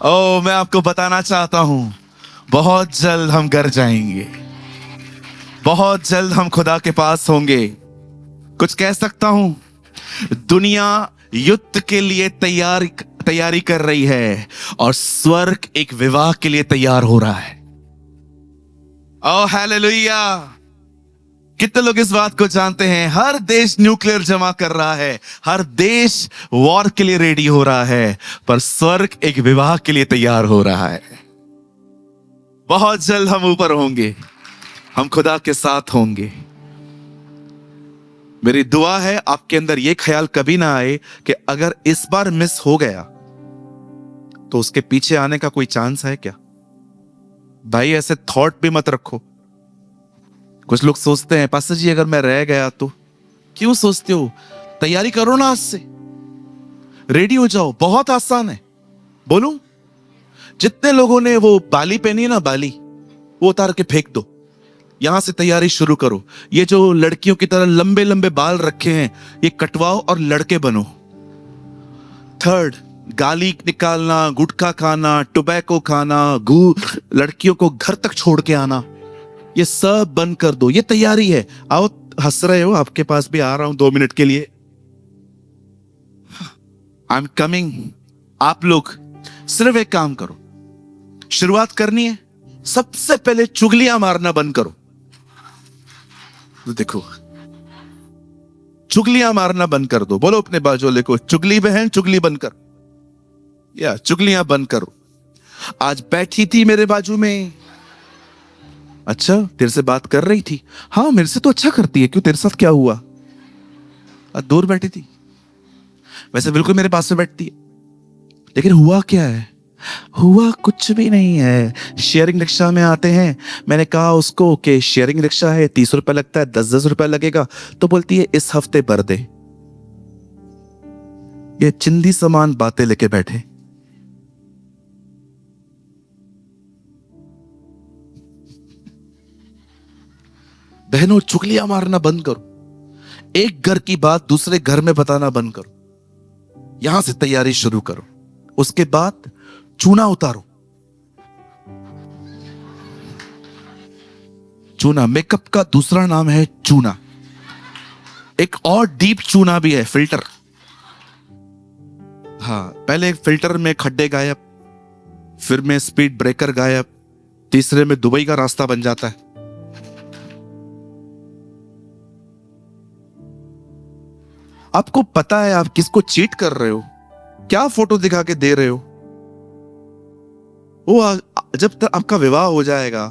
ओ, मैं आपको बताना चाहता हूं, बहुत जल्द हम घर जाएंगे, बहुत जल्द हम खुदा के पास होंगे। कुछ कह सकता हूं, दुनिया युद्ध के लिए तैयारी कर रही है और स्वर्ग एक विवाह के लिए तैयार हो रहा है। ओ हालेलुया। कितने लोग इस बात को जानते हैं? हर देश न्यूक्लियर जमा कर रहा है, हर देश वॉर के लिए रेडी हो रहा है, पर स्वर्ग एक विवाह के लिए तैयार हो रहा है। बहुत जल्द हम ऊपर होंगे, हम खुदा के साथ होंगे। मेरी दुआ है आपके अंदर यह ख्याल कभी ना आए कि अगर इस बार मिस हो गया तो उसके पीछे आने का कोई चांस है क्या। भाई, ऐसे थॉट भी मत रखो। कुछ लोग सोचते हैं, पास्टर जी अगर मैं रह गया तो। क्यों सोचते हो? तैयारी करो ना, आज से रेडी हो जाओ। बहुत आसान है। बोलूं, जितने लोगों ने वो बाली पहनी है ना, बाली, वो उतार के फेंक दो। यहां से तैयारी शुरू करो। ये जो लड़कियों की तरह लंबे लंबे बाल रखे हैं, ये कटवाओ और लड़के बनो। थर्ड, गाली निकालना, गुटखा खाना, टोबैको खाना, लड़कियों को घर तक छोड़ के आना, ये सब बंद कर दो। ये तैयारी है। आओ, हंस रहे हो, आपके पास भी आ रहा हूं 2 मिनट के लिए। I am coming. आप लोग सिर्फ एक काम करो, शुरुआत करनी है, सबसे पहले चुगलियां मारना बंद करो। तो देखो, चुगलियां मारना बंद कर दो। बोलो अपने बाजू वाले को, चुगली बहन, चुगली बंद कर, या चुगलियां बंद करो। आज बैठी थी मेरे बाजू में, अच्छा तेरे से बात कर रही थी, हाँ मेरे से तो अच्छा करती है, क्यों, तेरे साथ क्या हुआ? दूर बैठी थी, वैसे बिल्कुल मेरे पास से बैठती है, लेकिन हुआ क्या है? हुआ कुछ भी नहीं है। शेयरिंग रिक्शा में आते हैं, मैंने कहा उसको कि शेयरिंग रिक्शा है, 30 रुपए लगता है, 10-10 रुपए लगेगा, तो बोलती है इस हफ्ते भर दे। ये चिंदी समान बातें लेके बैठे। बहनों, चुगलियां मारना बंद करो। एक घर की बात दूसरे घर में बताना बंद करो। यहां से तैयारी शुरू करो। उसके बाद चूना उतारो। चूना मेकअप का दूसरा नाम है चूना। एक और डीप चूना भी है, फिल्टर। हाँ, पहले फिल्टर में खड्डे गायब, फिर में स्पीड ब्रेकर गायब, तीसरे में दुबई का रास्ता बन जाता है। आपको पता है आप किसको चीट कर रहे हो, क्या फोटो दिखा के दे रहे हो। वो जब तक आपका विवाह हो जाएगा,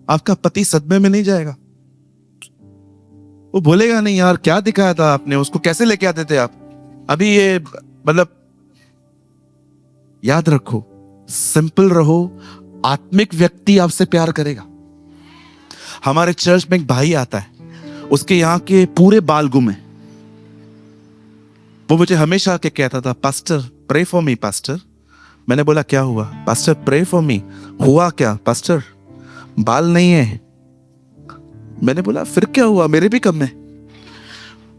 आपका पति सदमे में नहीं जाएगा। वो बोलेगा नहीं यार क्या दिखाया था आपने, उसको कैसे लेके आते थे आप। अभी ये मतलब याद रखो, सिंपल रहो, आत्मिक व्यक्ति आपसे प्यार करेगा। हमारे चर्च में एक भाई आता है, उसके यहाँ के पूरे बाल गुम है। वो मुझे हमेशा आके कहता था, pastor pray for me pastor. मैंने बोला क्या हुआ? Pastor pray for me. हुआ क्या पास्टर? बाल नहीं है। मैंने बोला फिर क्या हुआ, मेरे भी कम है।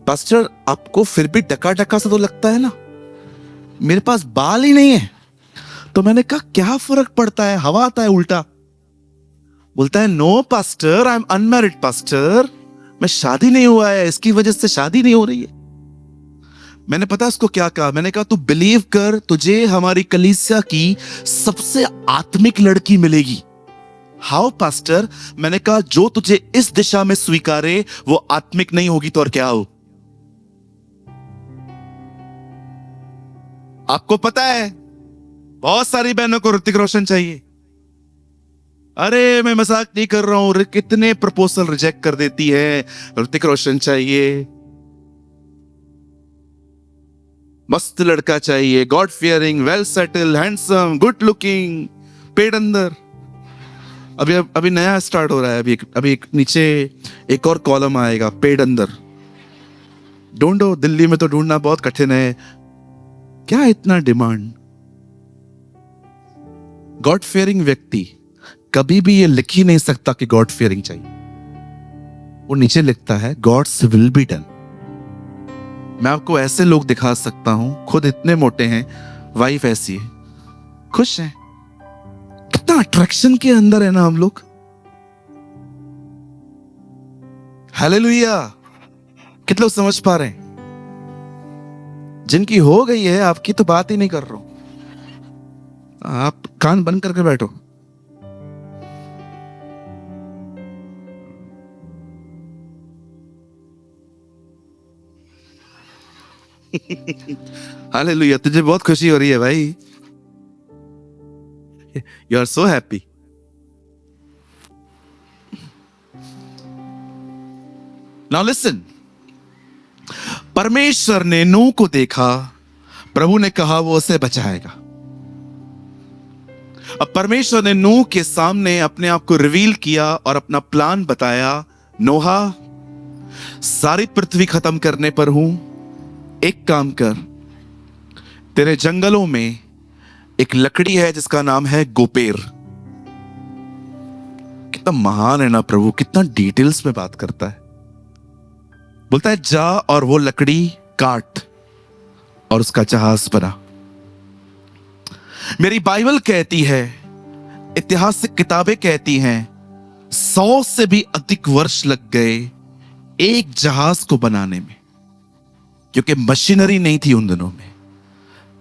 पास्टर आपको फिर भी डका डका सा तो लगता है ना, मेरे पास बाल ही नहीं है। तो मैंने कहा क्या फर्क पड़ता है, हवा आता है उल्टा। बोलता है no pastor, I am unmarried pastor, मैं शादी नहीं हुआ है, इसकी वजह से शादी नहीं हो रही है। मैंने पता उसको क्या कहा, मैंने कहा तू बिलीव कर, तुझे हमारी कलीसिया की सबसे आत्मिक लड़की मिलेगी। How pastor? मैंने कहा जो तुझे इस दिशा में स्वीकारे वो आत्मिक नहीं होगी तो और क्या हो। आपको पता है बहुत सारी बहनों को ऋतिक रोशन चाहिए। अरे मैं मजाक नहीं कर रहा हूं, कितने प्रपोजल रिजेक्ट कर देती है, ऋतिक रोशन चाहिए, मस्त लड़का चाहिए, God fearing, well settle, handsome, good looking, पेड़ अंदर। अभी नया स्टार्ट हो रहा है, अभी एक नीचे एक और कॉलम आएगा, पेड़ अंदर। ढूंढो, दिल्ली में तो ढूंढना बहुत कठिन है, क्या इतना डिमांड। गॉड फियरिंग व्यक्ति कभी भी ये लिख ही नहीं सकता कि गॉड फियरिंग चाहिए। वो नीचे लिखता है गॉड्स विल बी डन। मैं आपको ऐसे लोग दिखा सकता हूं, खुद इतने मोटे हैं, वाइफ ऐसी है, खुश हैं। कितना अट्रैक्शन के अंदर है ना हम लोग। हालेलुया। कितने लोग समझ पा रहे हैं? जिनकी हो गई है, आपकी तो बात ही नहीं कर रहा हूं, आप कान बंद करके बैठो। हालेलुया। तुझे बहुत खुशी हो रही है भाई, you are so happy. Now listen, परमेश्वर ने नूह को देखा, प्रभु ने कहा वो उसे बचाएगा। अब परमेश्वर ने नूह के सामने अपने आप को रिवील किया और अपना प्लान बताया। नोहा, सारी पृथ्वी खत्म करने पर हूं, एक काम कर, तेरे जंगलों में एक लकड़ी है जिसका नाम है गोपेर। कितना महान है ना प्रभु, कितना डिटेल्स में बात करता है। बोलता है जा और वो लकड़ी काट और उसका जहाज बना। मेरी बाइबल कहती है, ऐतिहासिक किताबें कहती हैं 100 से भी अधिक वर्ष लग गए एक जहाज को बनाने में, क्योंकि मशीनरी नहीं थी उन दिनों में।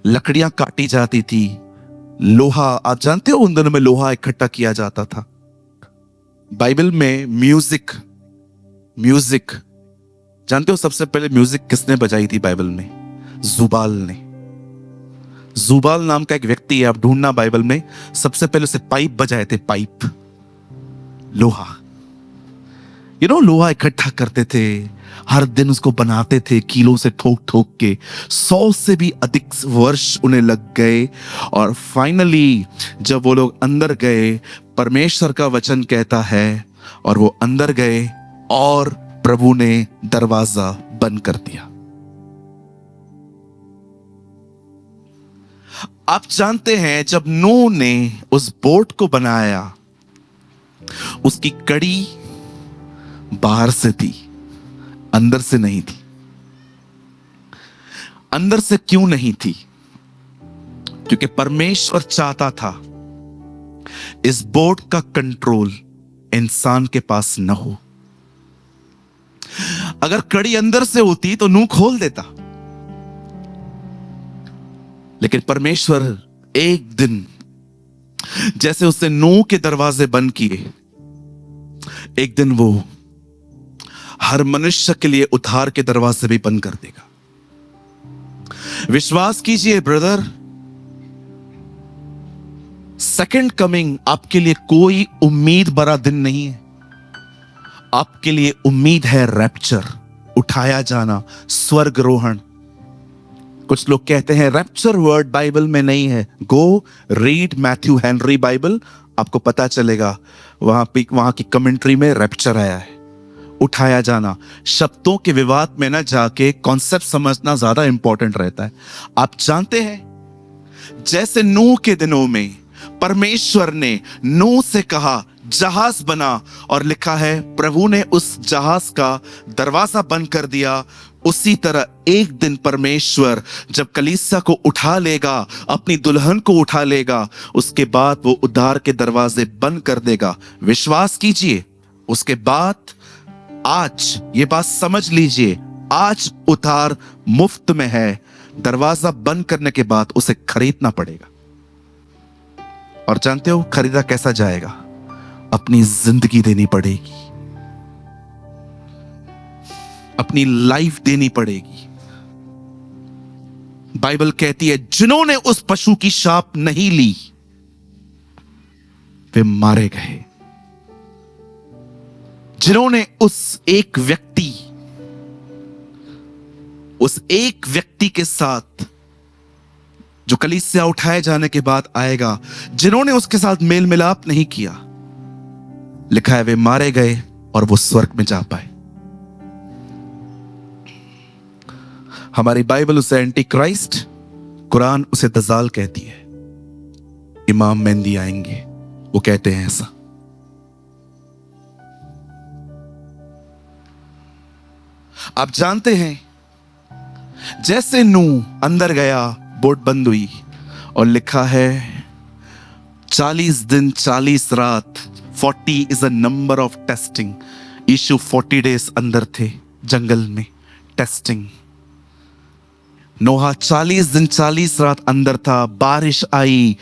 लकड़ियां काटी जाती थी, लोहा, आप जानते हो उन दिनों में लोहा इकट्ठा किया जाता था। बाइबल में म्यूजिक जानते हो सबसे पहले म्यूजिक किसने बजाई थी बाइबल में? जुबाल ने। जुबाल नाम का एक व्यक्ति है, आप ढूंढना बाइबल में, सबसे पहले उसे पाइप बजाए थे, पाइप, लोहा। लोहा इकट्ठा करते थे, हर दिन उसको बनाते थे, कीलों से ठोक ठोक के। 100 से भी अधिक वर्ष उन्हें लग गए। और फाइनली जब वो लोग अंदर गए, परमेश्वर का वचन कहता है, और वो अंदर गए और प्रभु ने दरवाजा बंद कर दिया। आप जानते हैं जब नूह ने उस बोट को बनाया, उसकी कड़ी बाहर से थी, अंदर से नहीं थी। अंदर से क्यों नहीं थी? क्योंकि परमेश्वर चाहता था इस बोट का कंट्रोल इंसान के पास न हो। अगर कड़ी अंदर से होती तो नूह खोल देता, लेकिन परमेश्वर एक दिन जैसे उसने नूह के दरवाजे बंद किए, एक दिन वो हर मनुष्य के लिए उद्धार के दरवाजे भी बंद कर देगा। विश्वास कीजिए ब्रदर, सेकंड कमिंग आपके लिए कोई उम्मीद भरा दिन नहीं है। आपके लिए उम्मीद है रैप्चर, उठाया जाना, स्वर्गरोहण। कुछ लोग कहते हैं रैप्चर वर्ड बाइबल में नहीं है। गो रीड मैथ्यू हेनरी बाइबल, आपको पता चलेगा, वहां की कमेंट्री में रैप्चर आया है, उठाया जाना। शब्दों के विवाद में ना जाके कॉन्सेप्ट समझना ज्यादा इंपॉर्टेंट रहता है। आप जानते हैं जैसे नूह के दिनों में परमेश्वर ने नूह से कहा जहाज बना और लिखा है प्रभु ने उस जहाज का दरवाजा बंद कर दिया। उसी तरह एक दिन परमेश्वर जब कलीसिया को उठा लेगा, अपनी दुल्हन को उठा लेगा, उसके बाद वो उद्धार के दरवाजे बंद कर देगा। विश्वास कीजिए। उसके बाद आज ये बात समझ लीजिए, आज उद्धार मुफ्त में है। दरवाजा बंद करने के बाद उसे खरीदना पड़ेगा। और जानते हो खरीदा कैसा जाएगा? अपनी जिंदगी देनी पड़ेगी, अपनी लाइफ देनी पड़ेगी। बाइबल कहती है जिन्होंने उस पशु की शाप नहीं ली वे मारे गए। जिन्होंने उस एक व्यक्ति के साथ जो कलीसिया उठाए जाने के बाद आएगा, जिन्होंने उसके साथ मेल मिलाप नहीं किया, लिखा है वे मारे गए और वो स्वर्ग में जा पाए। हमारी बाइबल उसे एंटी क्राइस्ट, कुरान उसे दजाल कहती है। इमाम मेहंदी आएंगे, वो कहते हैं ऐसा। आप जानते हैं जैसे नूह अंदर गया, बोट बंद हुई और लिखा है 40 दिन 40 रात, 40 is a number of testing. यीशु 40 डेज अंदर थे जंगल में, टेस्टिंग। नोहा 40 दिन 40 रात अंदर था, बारिश आई,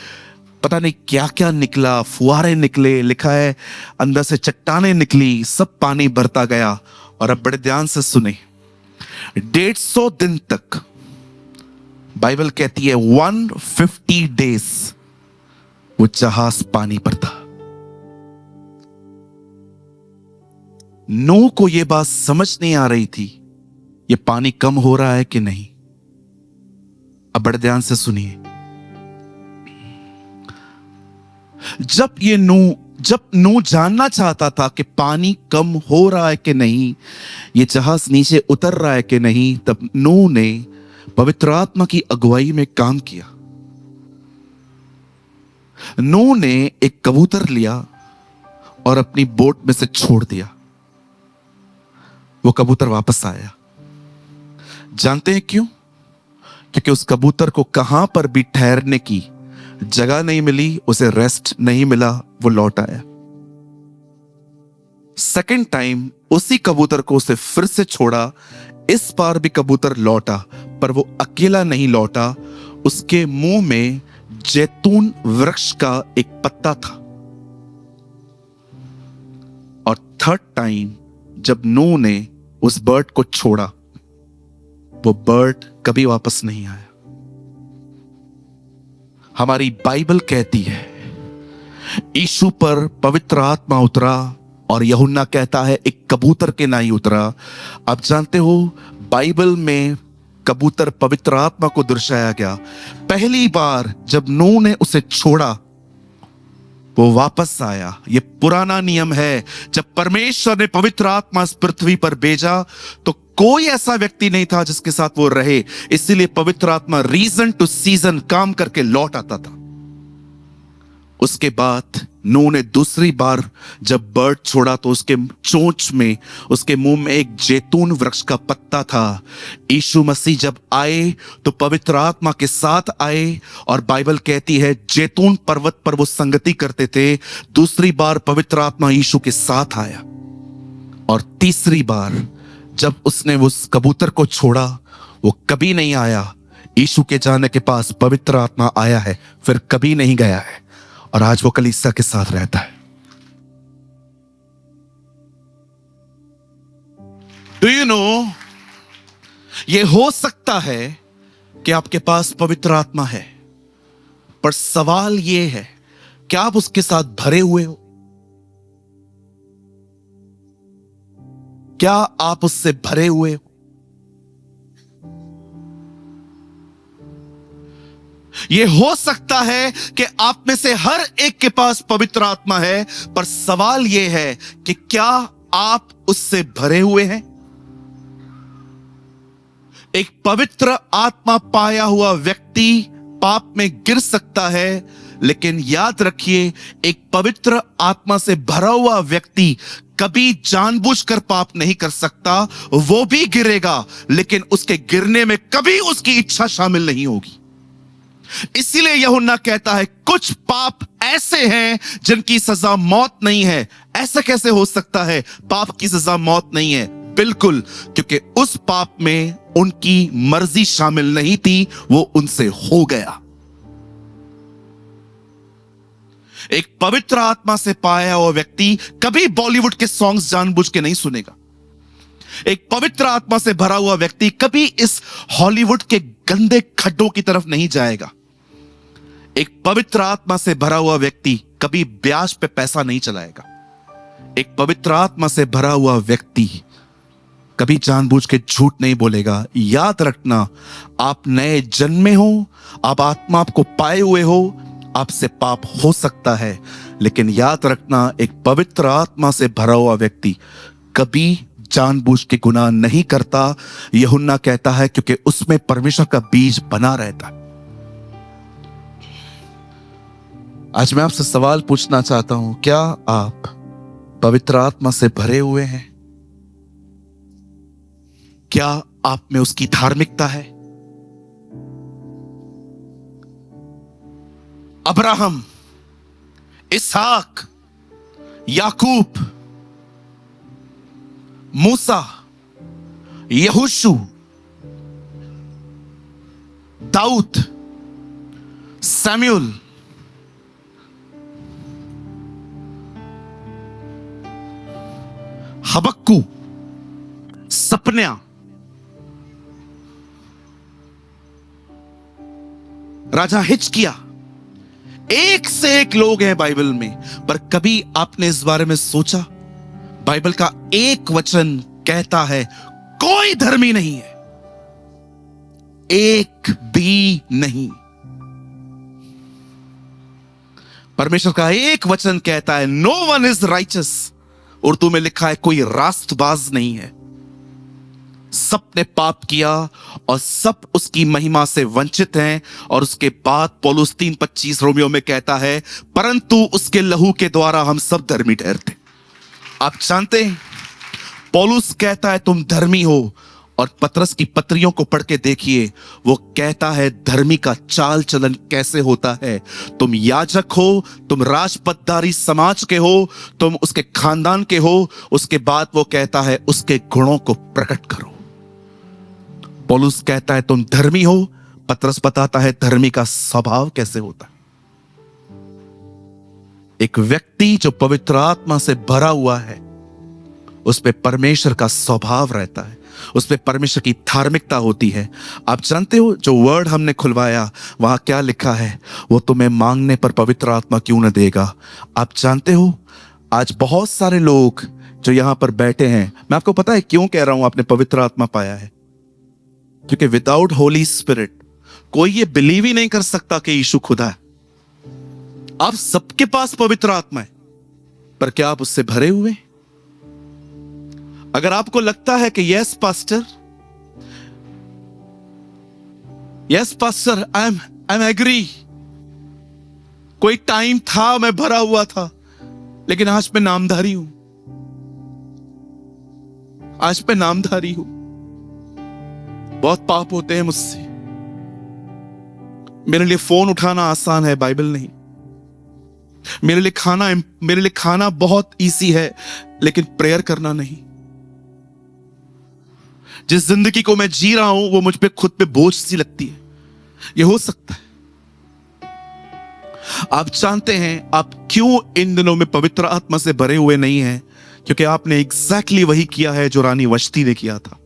पता नहीं क्या क्या निकला, फुहारे निकले, लिखा है अंदर से चट्टानें निकली, सब पानी भरता गया। और अब बड़े ध्यान से सुने, 150 दिन तक बाइबल कहती है 150 डेज वो जहाज पानी पर था। नूह को यह बात समझ नहीं आ रही थी ये पानी कम हो रहा है कि नहीं। अब बड़े ध्यान से सुनिए, जब नूह जानना चाहता था कि पानी कम हो रहा है कि नहीं, ये जहाज नीचे उतर रहा है कि नहीं, तब नूह ने पवित्र आत्मा की अगुवाई में काम किया। नूह ने एक कबूतर लिया और अपनी बोट में से छोड़ दिया। वो कबूतर वापस आया। जानते हैं क्यों? क्योंकि उस कबूतर को कहां पर भी ठहरने की जगह नहीं मिली, उसे रेस्ट नहीं मिला, वो लौट आया। सेकंड टाइम उसी कबूतर को उसे फिर से छोड़ा, इस बार भी कबूतर लौटा, पर वो अकेला नहीं लौटा, उसके मुंह में जैतून वृक्ष का एक पत्ता था। और थर्ड टाइम जब नूह ने उस बर्ड को छोड़ा, वो बर्ड कभी वापस नहीं आया। हमारी बाइबल कहती है यीशु पर पवित्र आत्मा उतरा और यूहन्ना कहता है एक कबूतर के ना ही उतरा। आप जानते हो बाइबल में कबूतर पवित्र आत्मा को दर्शाया गया। पहली बार जब नूह ने उसे छोड़ा वो वापस आया। ये पुराना नियम है, जब परमेश्वर ने पवित्र आत्मा इस पृथ्वी पर भेजा तो कोई ऐसा व्यक्ति नहीं था जिसके साथ वो रहे, इसीलिए पवित्र आत्मा रीजन टू सीजन काम करके लौट आता था। उसके बाद नूह ने दूसरी बार जब बर्ड छोड़ा तो उसके चोंच में, उसके मुंह में एक जैतून वृक्ष का पत्ता था। यीशु मसीह जब आए तो पवित्र आत्मा के साथ आए और बाइबल कहती है जैतून पर्वत पर वो संगति करते थे। दूसरी बार पवित्र आत्मा यीशु के साथ आया और तीसरी बार जब उसने उस कबूतर को छोड़ा वो कभी नहीं आया। यीशु के जाने के पास पवित्र आत्मा आया है, फिर कभी नहीं गया है और आज वो कलीसिया के साथ रहता है। डू यू नो, ये हो सकता है कि आपके पास पवित्र आत्मा है, पर सवाल ये है क्या आप उसके साथ भरे हुए हो? क्या आप उससे भरे हुए हो? यह हो सकता है कि आप में से हर एक के पास पवित्र आत्मा है, पर सवाल यह है कि क्या आप उससे भरे हुए हैं? एक पवित्र आत्मा पाया हुआ व्यक्ति पाप में गिर सकता है, लेकिन याद रखिए, एक पवित्र आत्मा से भरा हुआ व्यक्ति कभी जानबूझकर पाप नहीं कर सकता। वो भी गिरेगा, लेकिन उसके गिरने में कभी उसकी इच्छा शामिल नहीं होगी। इसीलिए यूहन्ना कहता है कुछ पाप ऐसे हैं जिनकी सजा मौत नहीं है। ऐसा कैसे हो सकता है पाप की सजा मौत नहीं है? बिल्कुल, क्योंकि उस पाप में उनकी मर्जी शामिल नहीं थी, वो उनसे हो गया। एक पवित्र आत्मा से पाया हुआ व्यक्ति कभी बॉलीवुड के सॉन्ग्स जानबूझ के नहीं सुनेगा। एक पवित्र आत्मा से भरा हुआ व्यक्ति कभी इस हॉलीवुड के गंदे खड्डों की तरफ नहीं जाएगा। एक पवित्र आत्मा से भरा हुआ व्यक्ति कभी ब्याज पे पैसा नहीं चलाएगा। एक पवित्र आत्मा से भरा हुआ व्यक्ति कभी जानबूझ के झूठ नहीं बोलेगा। याद रखना, आप नए जन्मे हो, आप आत्मा आपको पाए हुए हो, आपसे पाप हो सकता है, लेकिन याद रखना, एक पवित्र आत्मा से भरा हुआ व्यक्ति कभी जानबूझ के गुनाह नहीं करता। यूहन्ना कहता है क्योंकि उसमें परमेश्वर का बीज बना रहता है। आज मैं आपसे सवाल पूछना चाहता हूं, क्या आप पवित्र आत्मा से भरे हुए हैं? क्या आप में उसकी धार्मिकता है? अब्राहम, इसहाक, याकूब, मूसा, यहोशू, दाऊद, सैमुअल, हबक्कू, सपन्या, राजा हिजकिय्याह, एक से एक लोग हैं बाइबल में, पर कभी आपने इस बारे में सोचा? बाइबल का एक वचन कहता है कोई धर्मी नहीं है, एक भी नहीं। परमेश्वर का एक वचन कहता है no one is righteous. Urdu में लिखा है कोई रास्तबाज नहीं है। सबने पाप किया और सब उसकी महिमा से वंचित हैं। और उसके बाद पौलुस 3:25 रोमियो में कहता है परंतु उसके लहू के द्वारा हम सब धर्मी ठहरते। आप जानते हैं, पौलुस कहता है तुम धर्मी हो, और पतरस की पत्रियों को पढ़ के देखिए, वो कहता है धर्मी का चाल चलन कैसे होता है। तुम याजक हो, तुम राजपदधारी समाज के हो, तुम उसके खानदान के हो। उसके बाद वो कहता है उसके गुणों को प्रकट करो। पौलुस कहता है तुम धर्मी हो, पतरस बताता है धर्मी का स्वभाव कैसे होता है। एक व्यक्ति जो पवित्र आत्मा से भरा हुआ है, उस पे परमेश्वर का स्वभाव रहता है, उस पे परमेश्वर की धार्मिकता होती है। आप जानते हो जो वर्ड हमने खुलवाया वहां क्या लिखा है, वो तुम्हें मांगने पर पवित्र आत्मा क्यों न देगा। आप जानते हो आज बहुत सारे लोग जो यहां पर बैठे हैं, मैं आपको पता है क्यों कह रहा हूं आपने पवित्र आत्मा पाया है? क्योंकि विदाउट होली स्पिरिट कोई ये बिलीव ही नहीं कर सकता कि यीशु खुदा है। आप सबके पास पवित्र आत्मा है, पर क्या आप उससे भरे हुए? अगर आपको लगता है कि yes pastor, I am agree, कोई टाइम था मैं भरा हुआ था, लेकिन आज मैं नामधारी हूं, आज मैं नामधारी हूं, बहुत पाप होते हैं मुझसे, मेरे लिए फोन उठाना आसान है, बाइबल नहीं। मेरे लिए खाना बहुत इजी है, लेकिन प्रेयर करना नहीं। जिस जिंदगी को मैं जी रहा हूं वो मुझ पे खुद पे बोझ सी लगती है। ये हो सकता है। आप जानते हैं आप क्यों इन दिनों में पवित्र आत्मा से भरे हुए नहीं हैं? क्योंकि आपने एग्जैक्टली वही किया है जो रानी वष्टी ने किया था।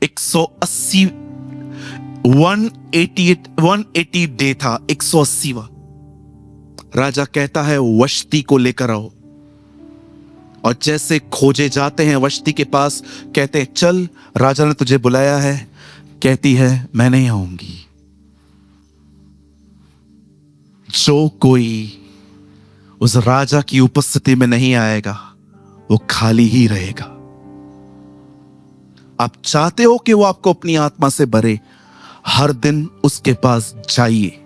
180 डे था, 180वां। राजा कहता है वष्टी को लेकर आओ, और जैसे खोजे जाते हैं वष्टी के पास, कहते हैं चल राजा ने तुझे बुलाया है, कहती है मैं नहीं आऊंगी। जो कोई उस राजा की उपस्थिति में नहीं आएगा वो खाली ही रहेगा। आप चाहते हो कि वो आपको अपनी आत्मा से भरे, हर दिन उसके पास जाइए,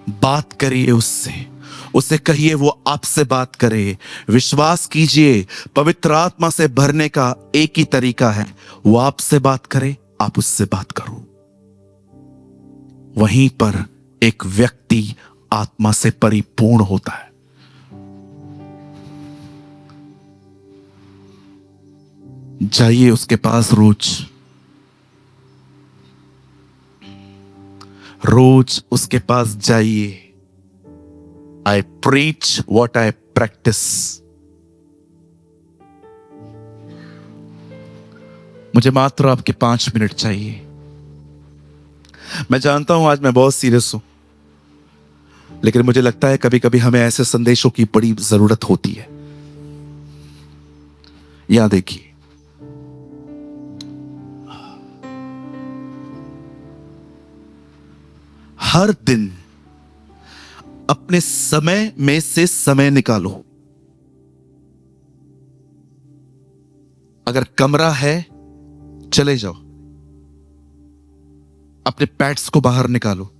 बात करिए उससे, उसे कहिए वो आपसे बात करे। विश्वास कीजिए, पवित्र आत्मा से भरने का एक ही तरीका है, वो आपसे बात करे, आप उससे बात करो। वहीं पर एक व्यक्ति आत्मा से परिपूर्ण होता है। जाइए उसके पास रोज, रोज उसके पास जाइए। आई प्रीच वॉट आई प्रैक्टिस। मुझे मात्र आपके 5 मिनट चाहिए। मैं जानता हूं आज मैं बहुत सीरियस हूं, लेकिन मुझे लगता है कभी कभी हमें ऐसे संदेशों की बड़ी जरूरत होती है। यहां देखिए, हर दिन अपने समय में से समय निकालो। अगर कमरा है, चले जाओ, अपने पैड्स को बाहर निकालो,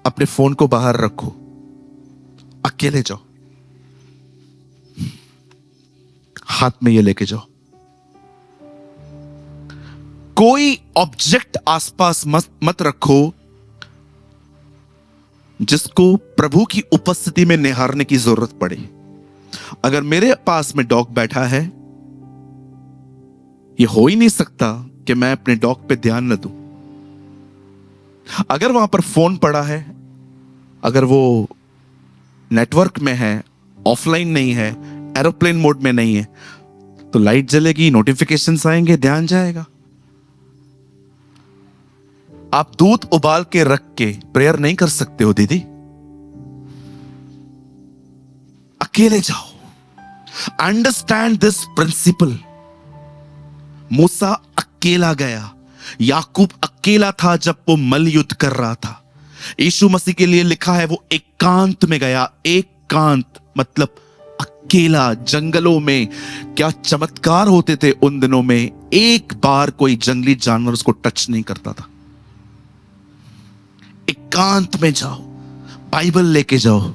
अपने फोन को बाहर रखो, अकेले जाओ, हाथ में ये लेके जाओ। कोई ऑब्जेक्ट आसपास मत रखो जिसको प्रभु की उपस्थिति में निहारने की जरूरत पड़े। अगर मेरे पास में डॉग बैठा है, यह हो ही नहीं सकता कि मैं अपने डॉग पे ध्यान न दूं। अगर वहां पर फोन पड़ा है, अगर वो नेटवर्क में है, ऑफलाइन नहीं है, एरोप्लेन मोड में नहीं है, तो लाइट जलेगी, नोटिफिकेशंस आएंगे, ध्यान जाएगा। आप दूध उबाल के रख के प्रेयर नहीं कर सकते हो दीदी। अकेले जाओ। Understand this principle. मूसा अकेला गया, याकूब अकेला था जब वो मल युद्ध कर रहा था। यीशु मसीह के लिए लिखा है वो एकांत में गया। एकांत मतलब अकेला, जंगलों में। क्या चमत्कार होते थे उन दिनों में। एक बार कोई जंगली जानवर उसको टच नहीं करता था। एकांत में जाओ, बाइबल लेके जाओ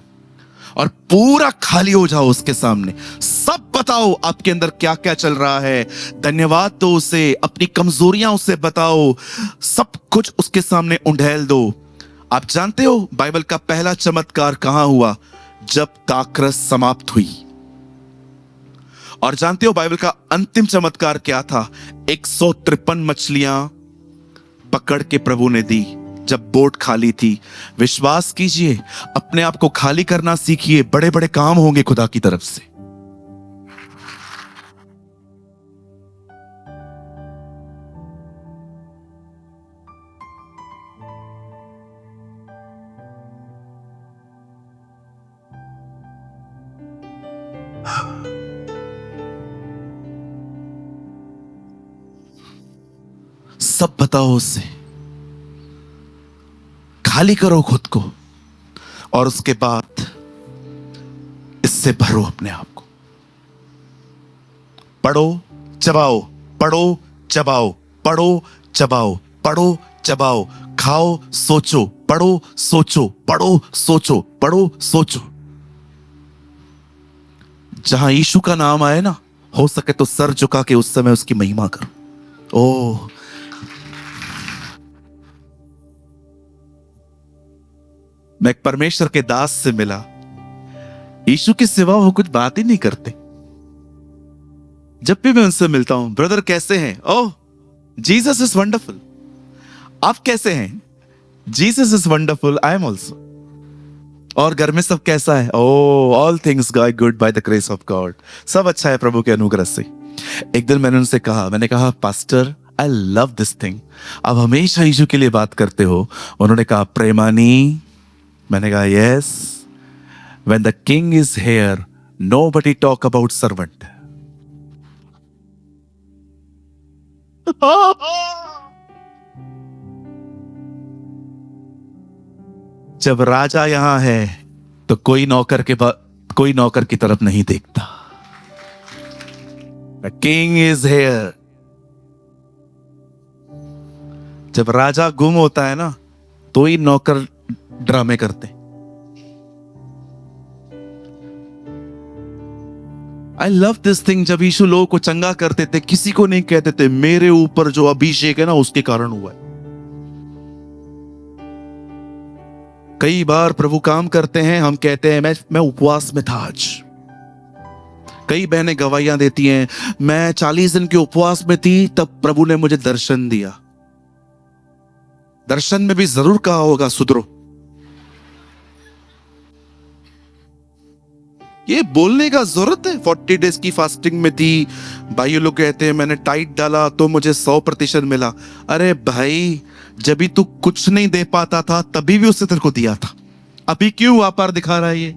और पूरा खाली हो जाओ उसके सामने। सब बताओ आपके अंदर क्या क्या चल रहा है। धन्यवाद दो उसे, अपनी कमजोरियां उसे बताओ, सब कुछ उसके सामने उंडेल दो। आप जानते हो बाइबल का पहला चमत्कार कहां हुआ? जब दाखरस समाप्त हुई। और जानते हो बाइबल का अंतिम चमत्कार क्या था? 153 मछलियां पकड़ के प्रभु ने दी जब बोट खाली थी। विश्वास कीजिए, अपने आप को खाली करना सीखिए, बड़े बड़े काम होंगे खुदा की तरफ से। सब बताओ उससे, खाली करो खुद को और उसके बाद इससे भरो अपने आप को। पढ़ो चबाओ, पढ़ो चबाओ, पढ़ो चबाओ, पढ़ो चबाओ, खाओ सोचो, पढ़ो सोचो, पढ़ो सोचो, पढ़ो सोचो। जहां यीशु का नाम आए ना, हो सके तो सर झुका के उस समय उसकी महिमा करो। ओह, मैं एक परमेश्वर के दास से मिला, यीशु के सिवा वो कुछ बात ही नहीं करते। जब भी मैं उनसे मिलता हूं, ब्रदर कैसे हैं? Oh, Jesus is wonderful. आप कैसे हैं? Jesus is wonderful, I am also. और घर में सब कैसा है? Oh, all things go good by the grace of God. सब अच्छा है प्रभु के अनुग्रह से। एक दिन मैंने उनसे कहा, मैंने कहा pastor I love this thing, आप हमेशा यीशु के लिए बात करते हो। उन्होंने कहा प्रेमानी। मैंने कहा yes, when the king is here nobody talk about servant. जब राजा यहां है तो कोई नौकर की तरफ नहीं देखता। The king is here. जब राजा गुम होता है ना, तो ही नौकर ड्रामे करते। आई लव दिस थिंग, जब यीशु लोगों को चंगा करते थे किसी को नहीं कहते थे मेरे ऊपर जो अभिषेक है ना उसके कारण हुआ है। कई बार प्रभु काम करते हैं, हम कहते हैं मैं उपवास में था आज। कई बहनें गवाहियां देती हैं, मैं 40 दिन के उपवास में थी तब प्रभु ने मुझे दर्शन दिया। दर्शन में भी जरूर कहा होगा सुधरो। ये बोलने का जरूरत है 40 डेज की फास्टिंग में थी। भाई लोग कहते हैं मैंने टाइट डाला तो मुझे 100% मिला। अरे भाई, जब भी तू कुछ नहीं दे पाता था तभी भी उसने तेरे को दिया था, अभी क्यों व्यापार दिखा रहा है ये?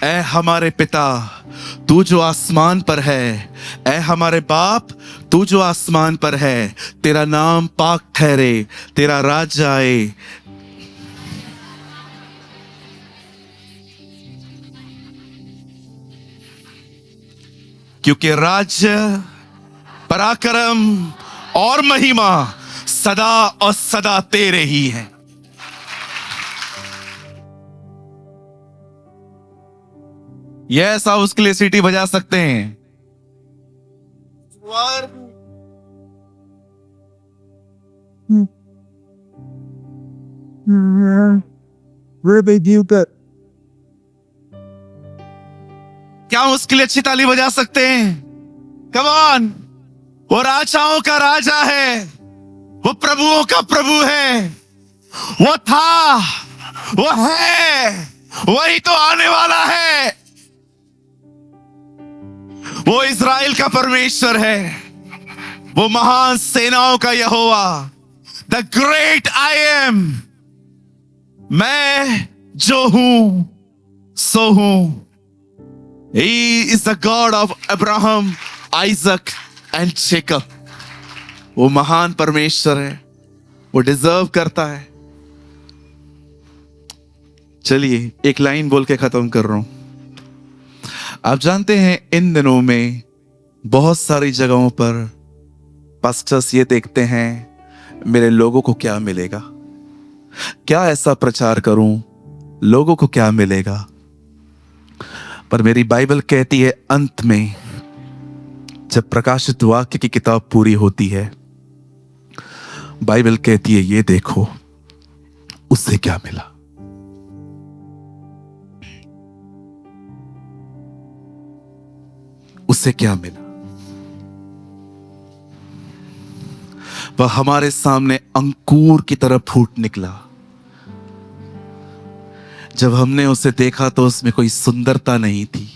ऐ हमारे पिता तू जो आसमान पर है, ऐ हमारे बाप तू जो आसमान पर है, तेरा नाम पाक ठहरे, तेरा राज्य आए। क्योंकि राज्य, पराक्रम और महिमा सदा और सदा तेरे ही है। यस, आप उसके लिए सीटी बजा सकते हैं। क्या हम उसके लिए अच्छी ताली बजा सकते हैं? Come on. वो राजाओं का राजा है, वो प्रभुओं का प्रभु है, वो था, वो है, वही तो आने वाला है। वो इज़राइल का परमेश्वर है, वो महान सेनाओं का यहोवा, द ग्रेट आई एम। मैं जो हूं सो हूं। He is the God of Abraham, Isaac and Jacob. वो महान परमेश्वर है, वो डिजर्व करता है। चलिए एक लाइन बोल के खत्म कर रहा हूं। आप जानते हैं इन दिनों में बहुत सारी जगहों पर पास्टर्स ये देखते हैं मेरे लोगों को क्या मिलेगा, क्या ऐसा प्रचार करूं लोगों को क्या मिलेगा। पर मेरी बाइबल कहती है अंत में जब प्रकाशित वाक्य की किताब पूरी होती है, बाइबल कहती है ये देखो उससे क्या मिला। उससे क्या मिला? वह हमारे सामने अंकुर की तरह फूट निकला। जब हमने उसे देखा तो उसमें कोई सुंदरता नहीं थी,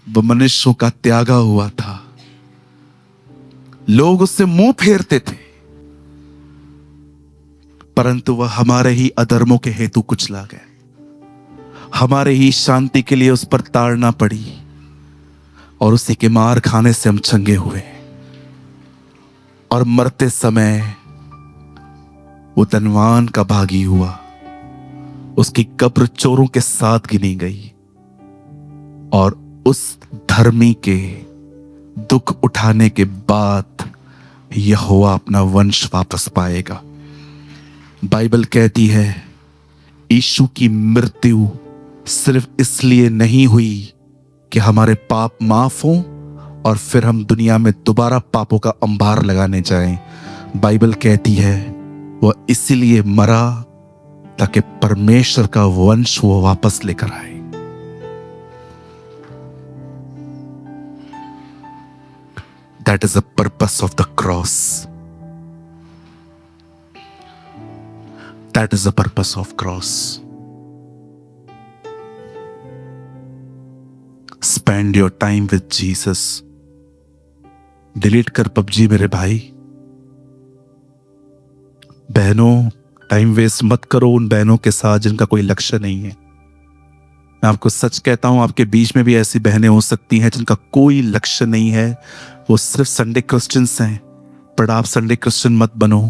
वह मनुष्यों का त्यागा हुआ था। लोग उससे मुंह फेरते थे, परंतु वह हमारे ही अधर्मों के हेतु कुचला गया। हमारे ही शांति के लिए उस पर ताड़ना पड़ी और उसी के मार खाने से हम चंगे हुए। और मरते समय वो धनवान का भागी हुआ, उसकी कब्र चोरों के साथ गिनी गई और उस धर्मी के दुख उठाने के बाद यहोवा अपना वंश वापस पाएगा। बाइबल कहती है यीशु की मृत्यु सिर्फ इसलिए नहीं हुई कि हमारे पाप माफ हों और फिर हम दुनिया में दोबारा पापों का अंबार लगाने जाएं। बाइबल कहती है वह इसीलिए मरा ताकि परमेश्वर का वंश वो वापस लेकर आए। That is the purpose of the cross. That is the purpose of cross. Spend your time with Jesus. Delete कर पबजी मेरे भाई। बहनों, टाइम वेस्ट मत करो उन बहनों के साथ जिनका कोई लक्ष्य नहीं है। मैं आपको सच कहता हूं, आपके बीच में भी ऐसी बहनें हो सकती हैं जिनका कोई लक्ष्य नहीं है, वो सिर्फ संडे क्रिश्चियंस हैं। पर आप संडे क्रिश्चियन मत बनो,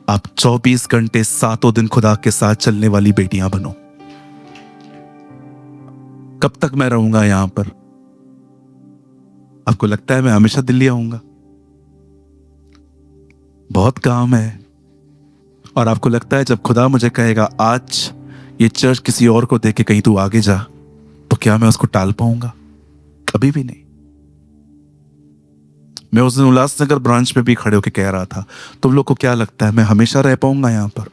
आप 24 घंटे 7 दिन खुदा के साथ चलने वाली बेटियां बनो। कब तक मैं रहूंगा यहां पर? आपको लगता है मैं हमेशा दिल्ली आऊंगा? बहुत काम है। और आपको लगता है जब खुदा मुझे कहेगा आज ये चर्च किसी और को देके कहीं तू आगे जा, तो क्या मैं उसको टाल पाऊंगा? कभी भी नहीं। मैं उस दिन उल्लासनगर ब्रांच में भी खड़े होकर कह रहा था, तुम लोग को क्या लगता है मैं हमेशा रह पाऊंगा यहां पर?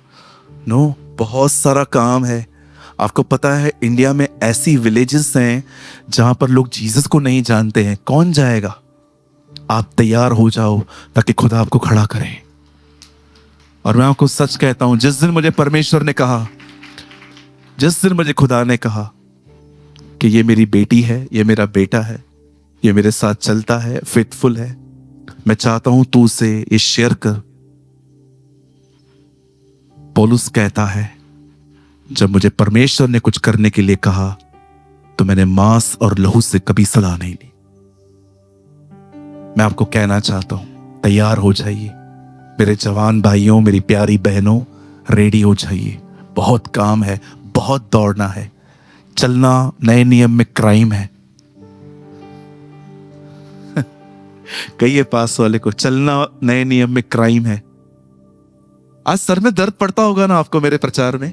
नो, बहुत सारा काम है। आपको पता है इंडिया में ऐसी विलेजेस हैं जहां पर लोग जीसस को नहीं जानते हैं। कौन जाएगा? आप तैयार हो जाओ ताकि खुदा आपको खड़ा करे। और मैं आपको सच कहता हूं, जिस दिन मुझे परमेश्वर ने कहा, जिस दिन मुझे खुदा ने कहा कि ये मेरी बेटी है, ये मेरा बेटा है, ये मेरे साथ चलता है, फेथफुल है, मैं चाहता हूं तू उसे ये शेयर कर। पौलुस कहता है, जब मुझे परमेश्वर ने कुछ करने के लिए कहा तो मैंने मांस और लहू से कभी सलाह नहीं ली। मैं आपको कहना चाहता हूं, तैयार हो जाइए मेरे जवान भाइयों, मेरी प्यारी बहनों, रेडी हो जाइए। बहुत काम है, बहुत दौड़ना है। चलना नए नियम में क्राइम है। कहिए पास वाले को, चलना नए नियम में क्राइम है। आज सर में दर्द पड़ता होगा ना आपको मेरे प्रचार में,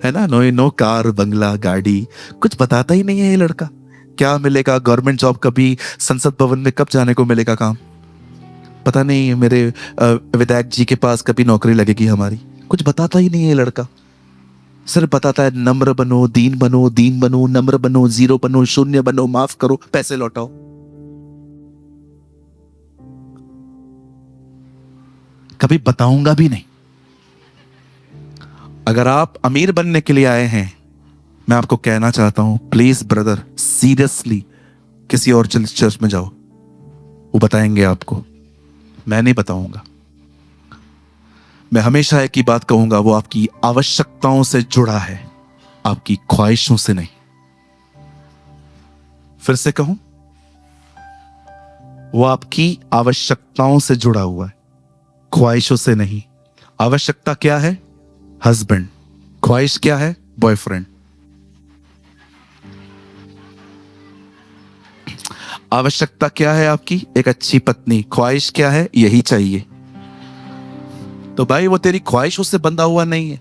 है ना? नो कार, बंगला, गाड़ी, कुछ बताता ही नहीं है ये लड़का। क्या मिलेगा गवर्नमेंट जॉब, कभी संसद भवन में कब जाने को मिलेगा काम, पता नहीं। मेरे विधायक जी के पास कभी नौकरी लगेगी हमारी, कुछ बताता ही नहीं है ये लड़का। सिर्फ बताता है नम्र बनो, दीन बनो, दीन बनो, नम्र बनो, जीरो बनो, शून्य बनो, माफ करो, पैसे लौटाओ। कभी बताऊंगा भी नहीं। अगर आप अमीर बनने के लिए आए हैं, मैं आपको कहना चाहता हूं, प्लीज ब्रदर, सीरियसली किसी और चर्च में जाओ, वो बताएंगे आपको, मैं नहीं बताऊंगा। मैं हमेशा एक ही बात कहूंगा, वो आपकी आवश्यकताओं से जुड़ा है, आपकी ख्वाहिशों से नहीं। फिर से कहूं, वो आपकी आवश्यकताओं से जुड़ा हुआ है, ख्वाहिशों से नहीं। आवश्यकता क्या है? हस्बैंड। ख्वाहिश क्या है? बॉयफ्रेंड। आवश्यकता क्या है आपकी? एक अच्छी पत्नी। ख्वाहिश क्या है? यही चाहिए। तो भाई वो तेरी ख्वाहिशों से बंधा हुआ नहीं है।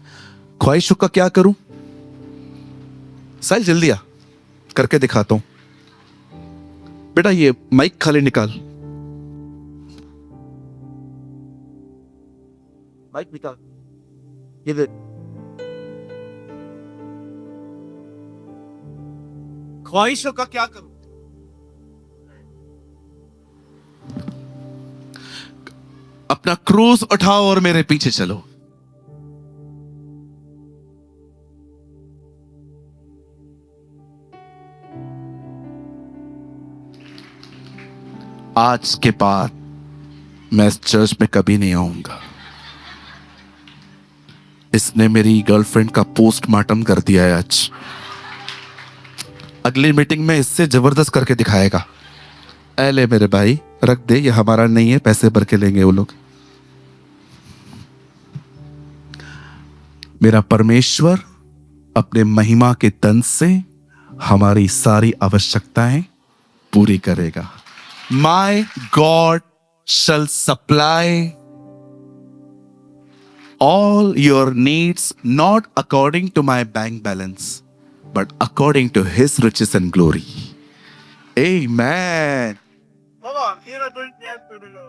ख्वाहिशों का क्या करूं? साहिल जल्दी आ, करके दिखाता हूं। बेटा ये माइक खाली निकाल, माइक निकाल, ये देख। ख्वाहिशों का क्या करूं? अपना क्रूज उठाओ और मेरे पीछे चलो। आज के बाद मैं इस चर्च में कभी नहीं आऊंगा। इसने मेरी गर्लफ्रेंड का पोस्टमार्टम कर दिया है आज। अगली मीटिंग में इससे जबरदस्त करके दिखाएगा। ले मेरे भाई, रख दे, ये हमारा नहीं है, पैसे भर के लेंगे वो लोग। मेरा परमेश्वर अपने महिमा के तन से हमारी सारी आवश्यकताएं पूरी करेगा। My God shall supply all your needs, not according to my bank balance, but according to His riches and glory. Amen. Baba, here are going to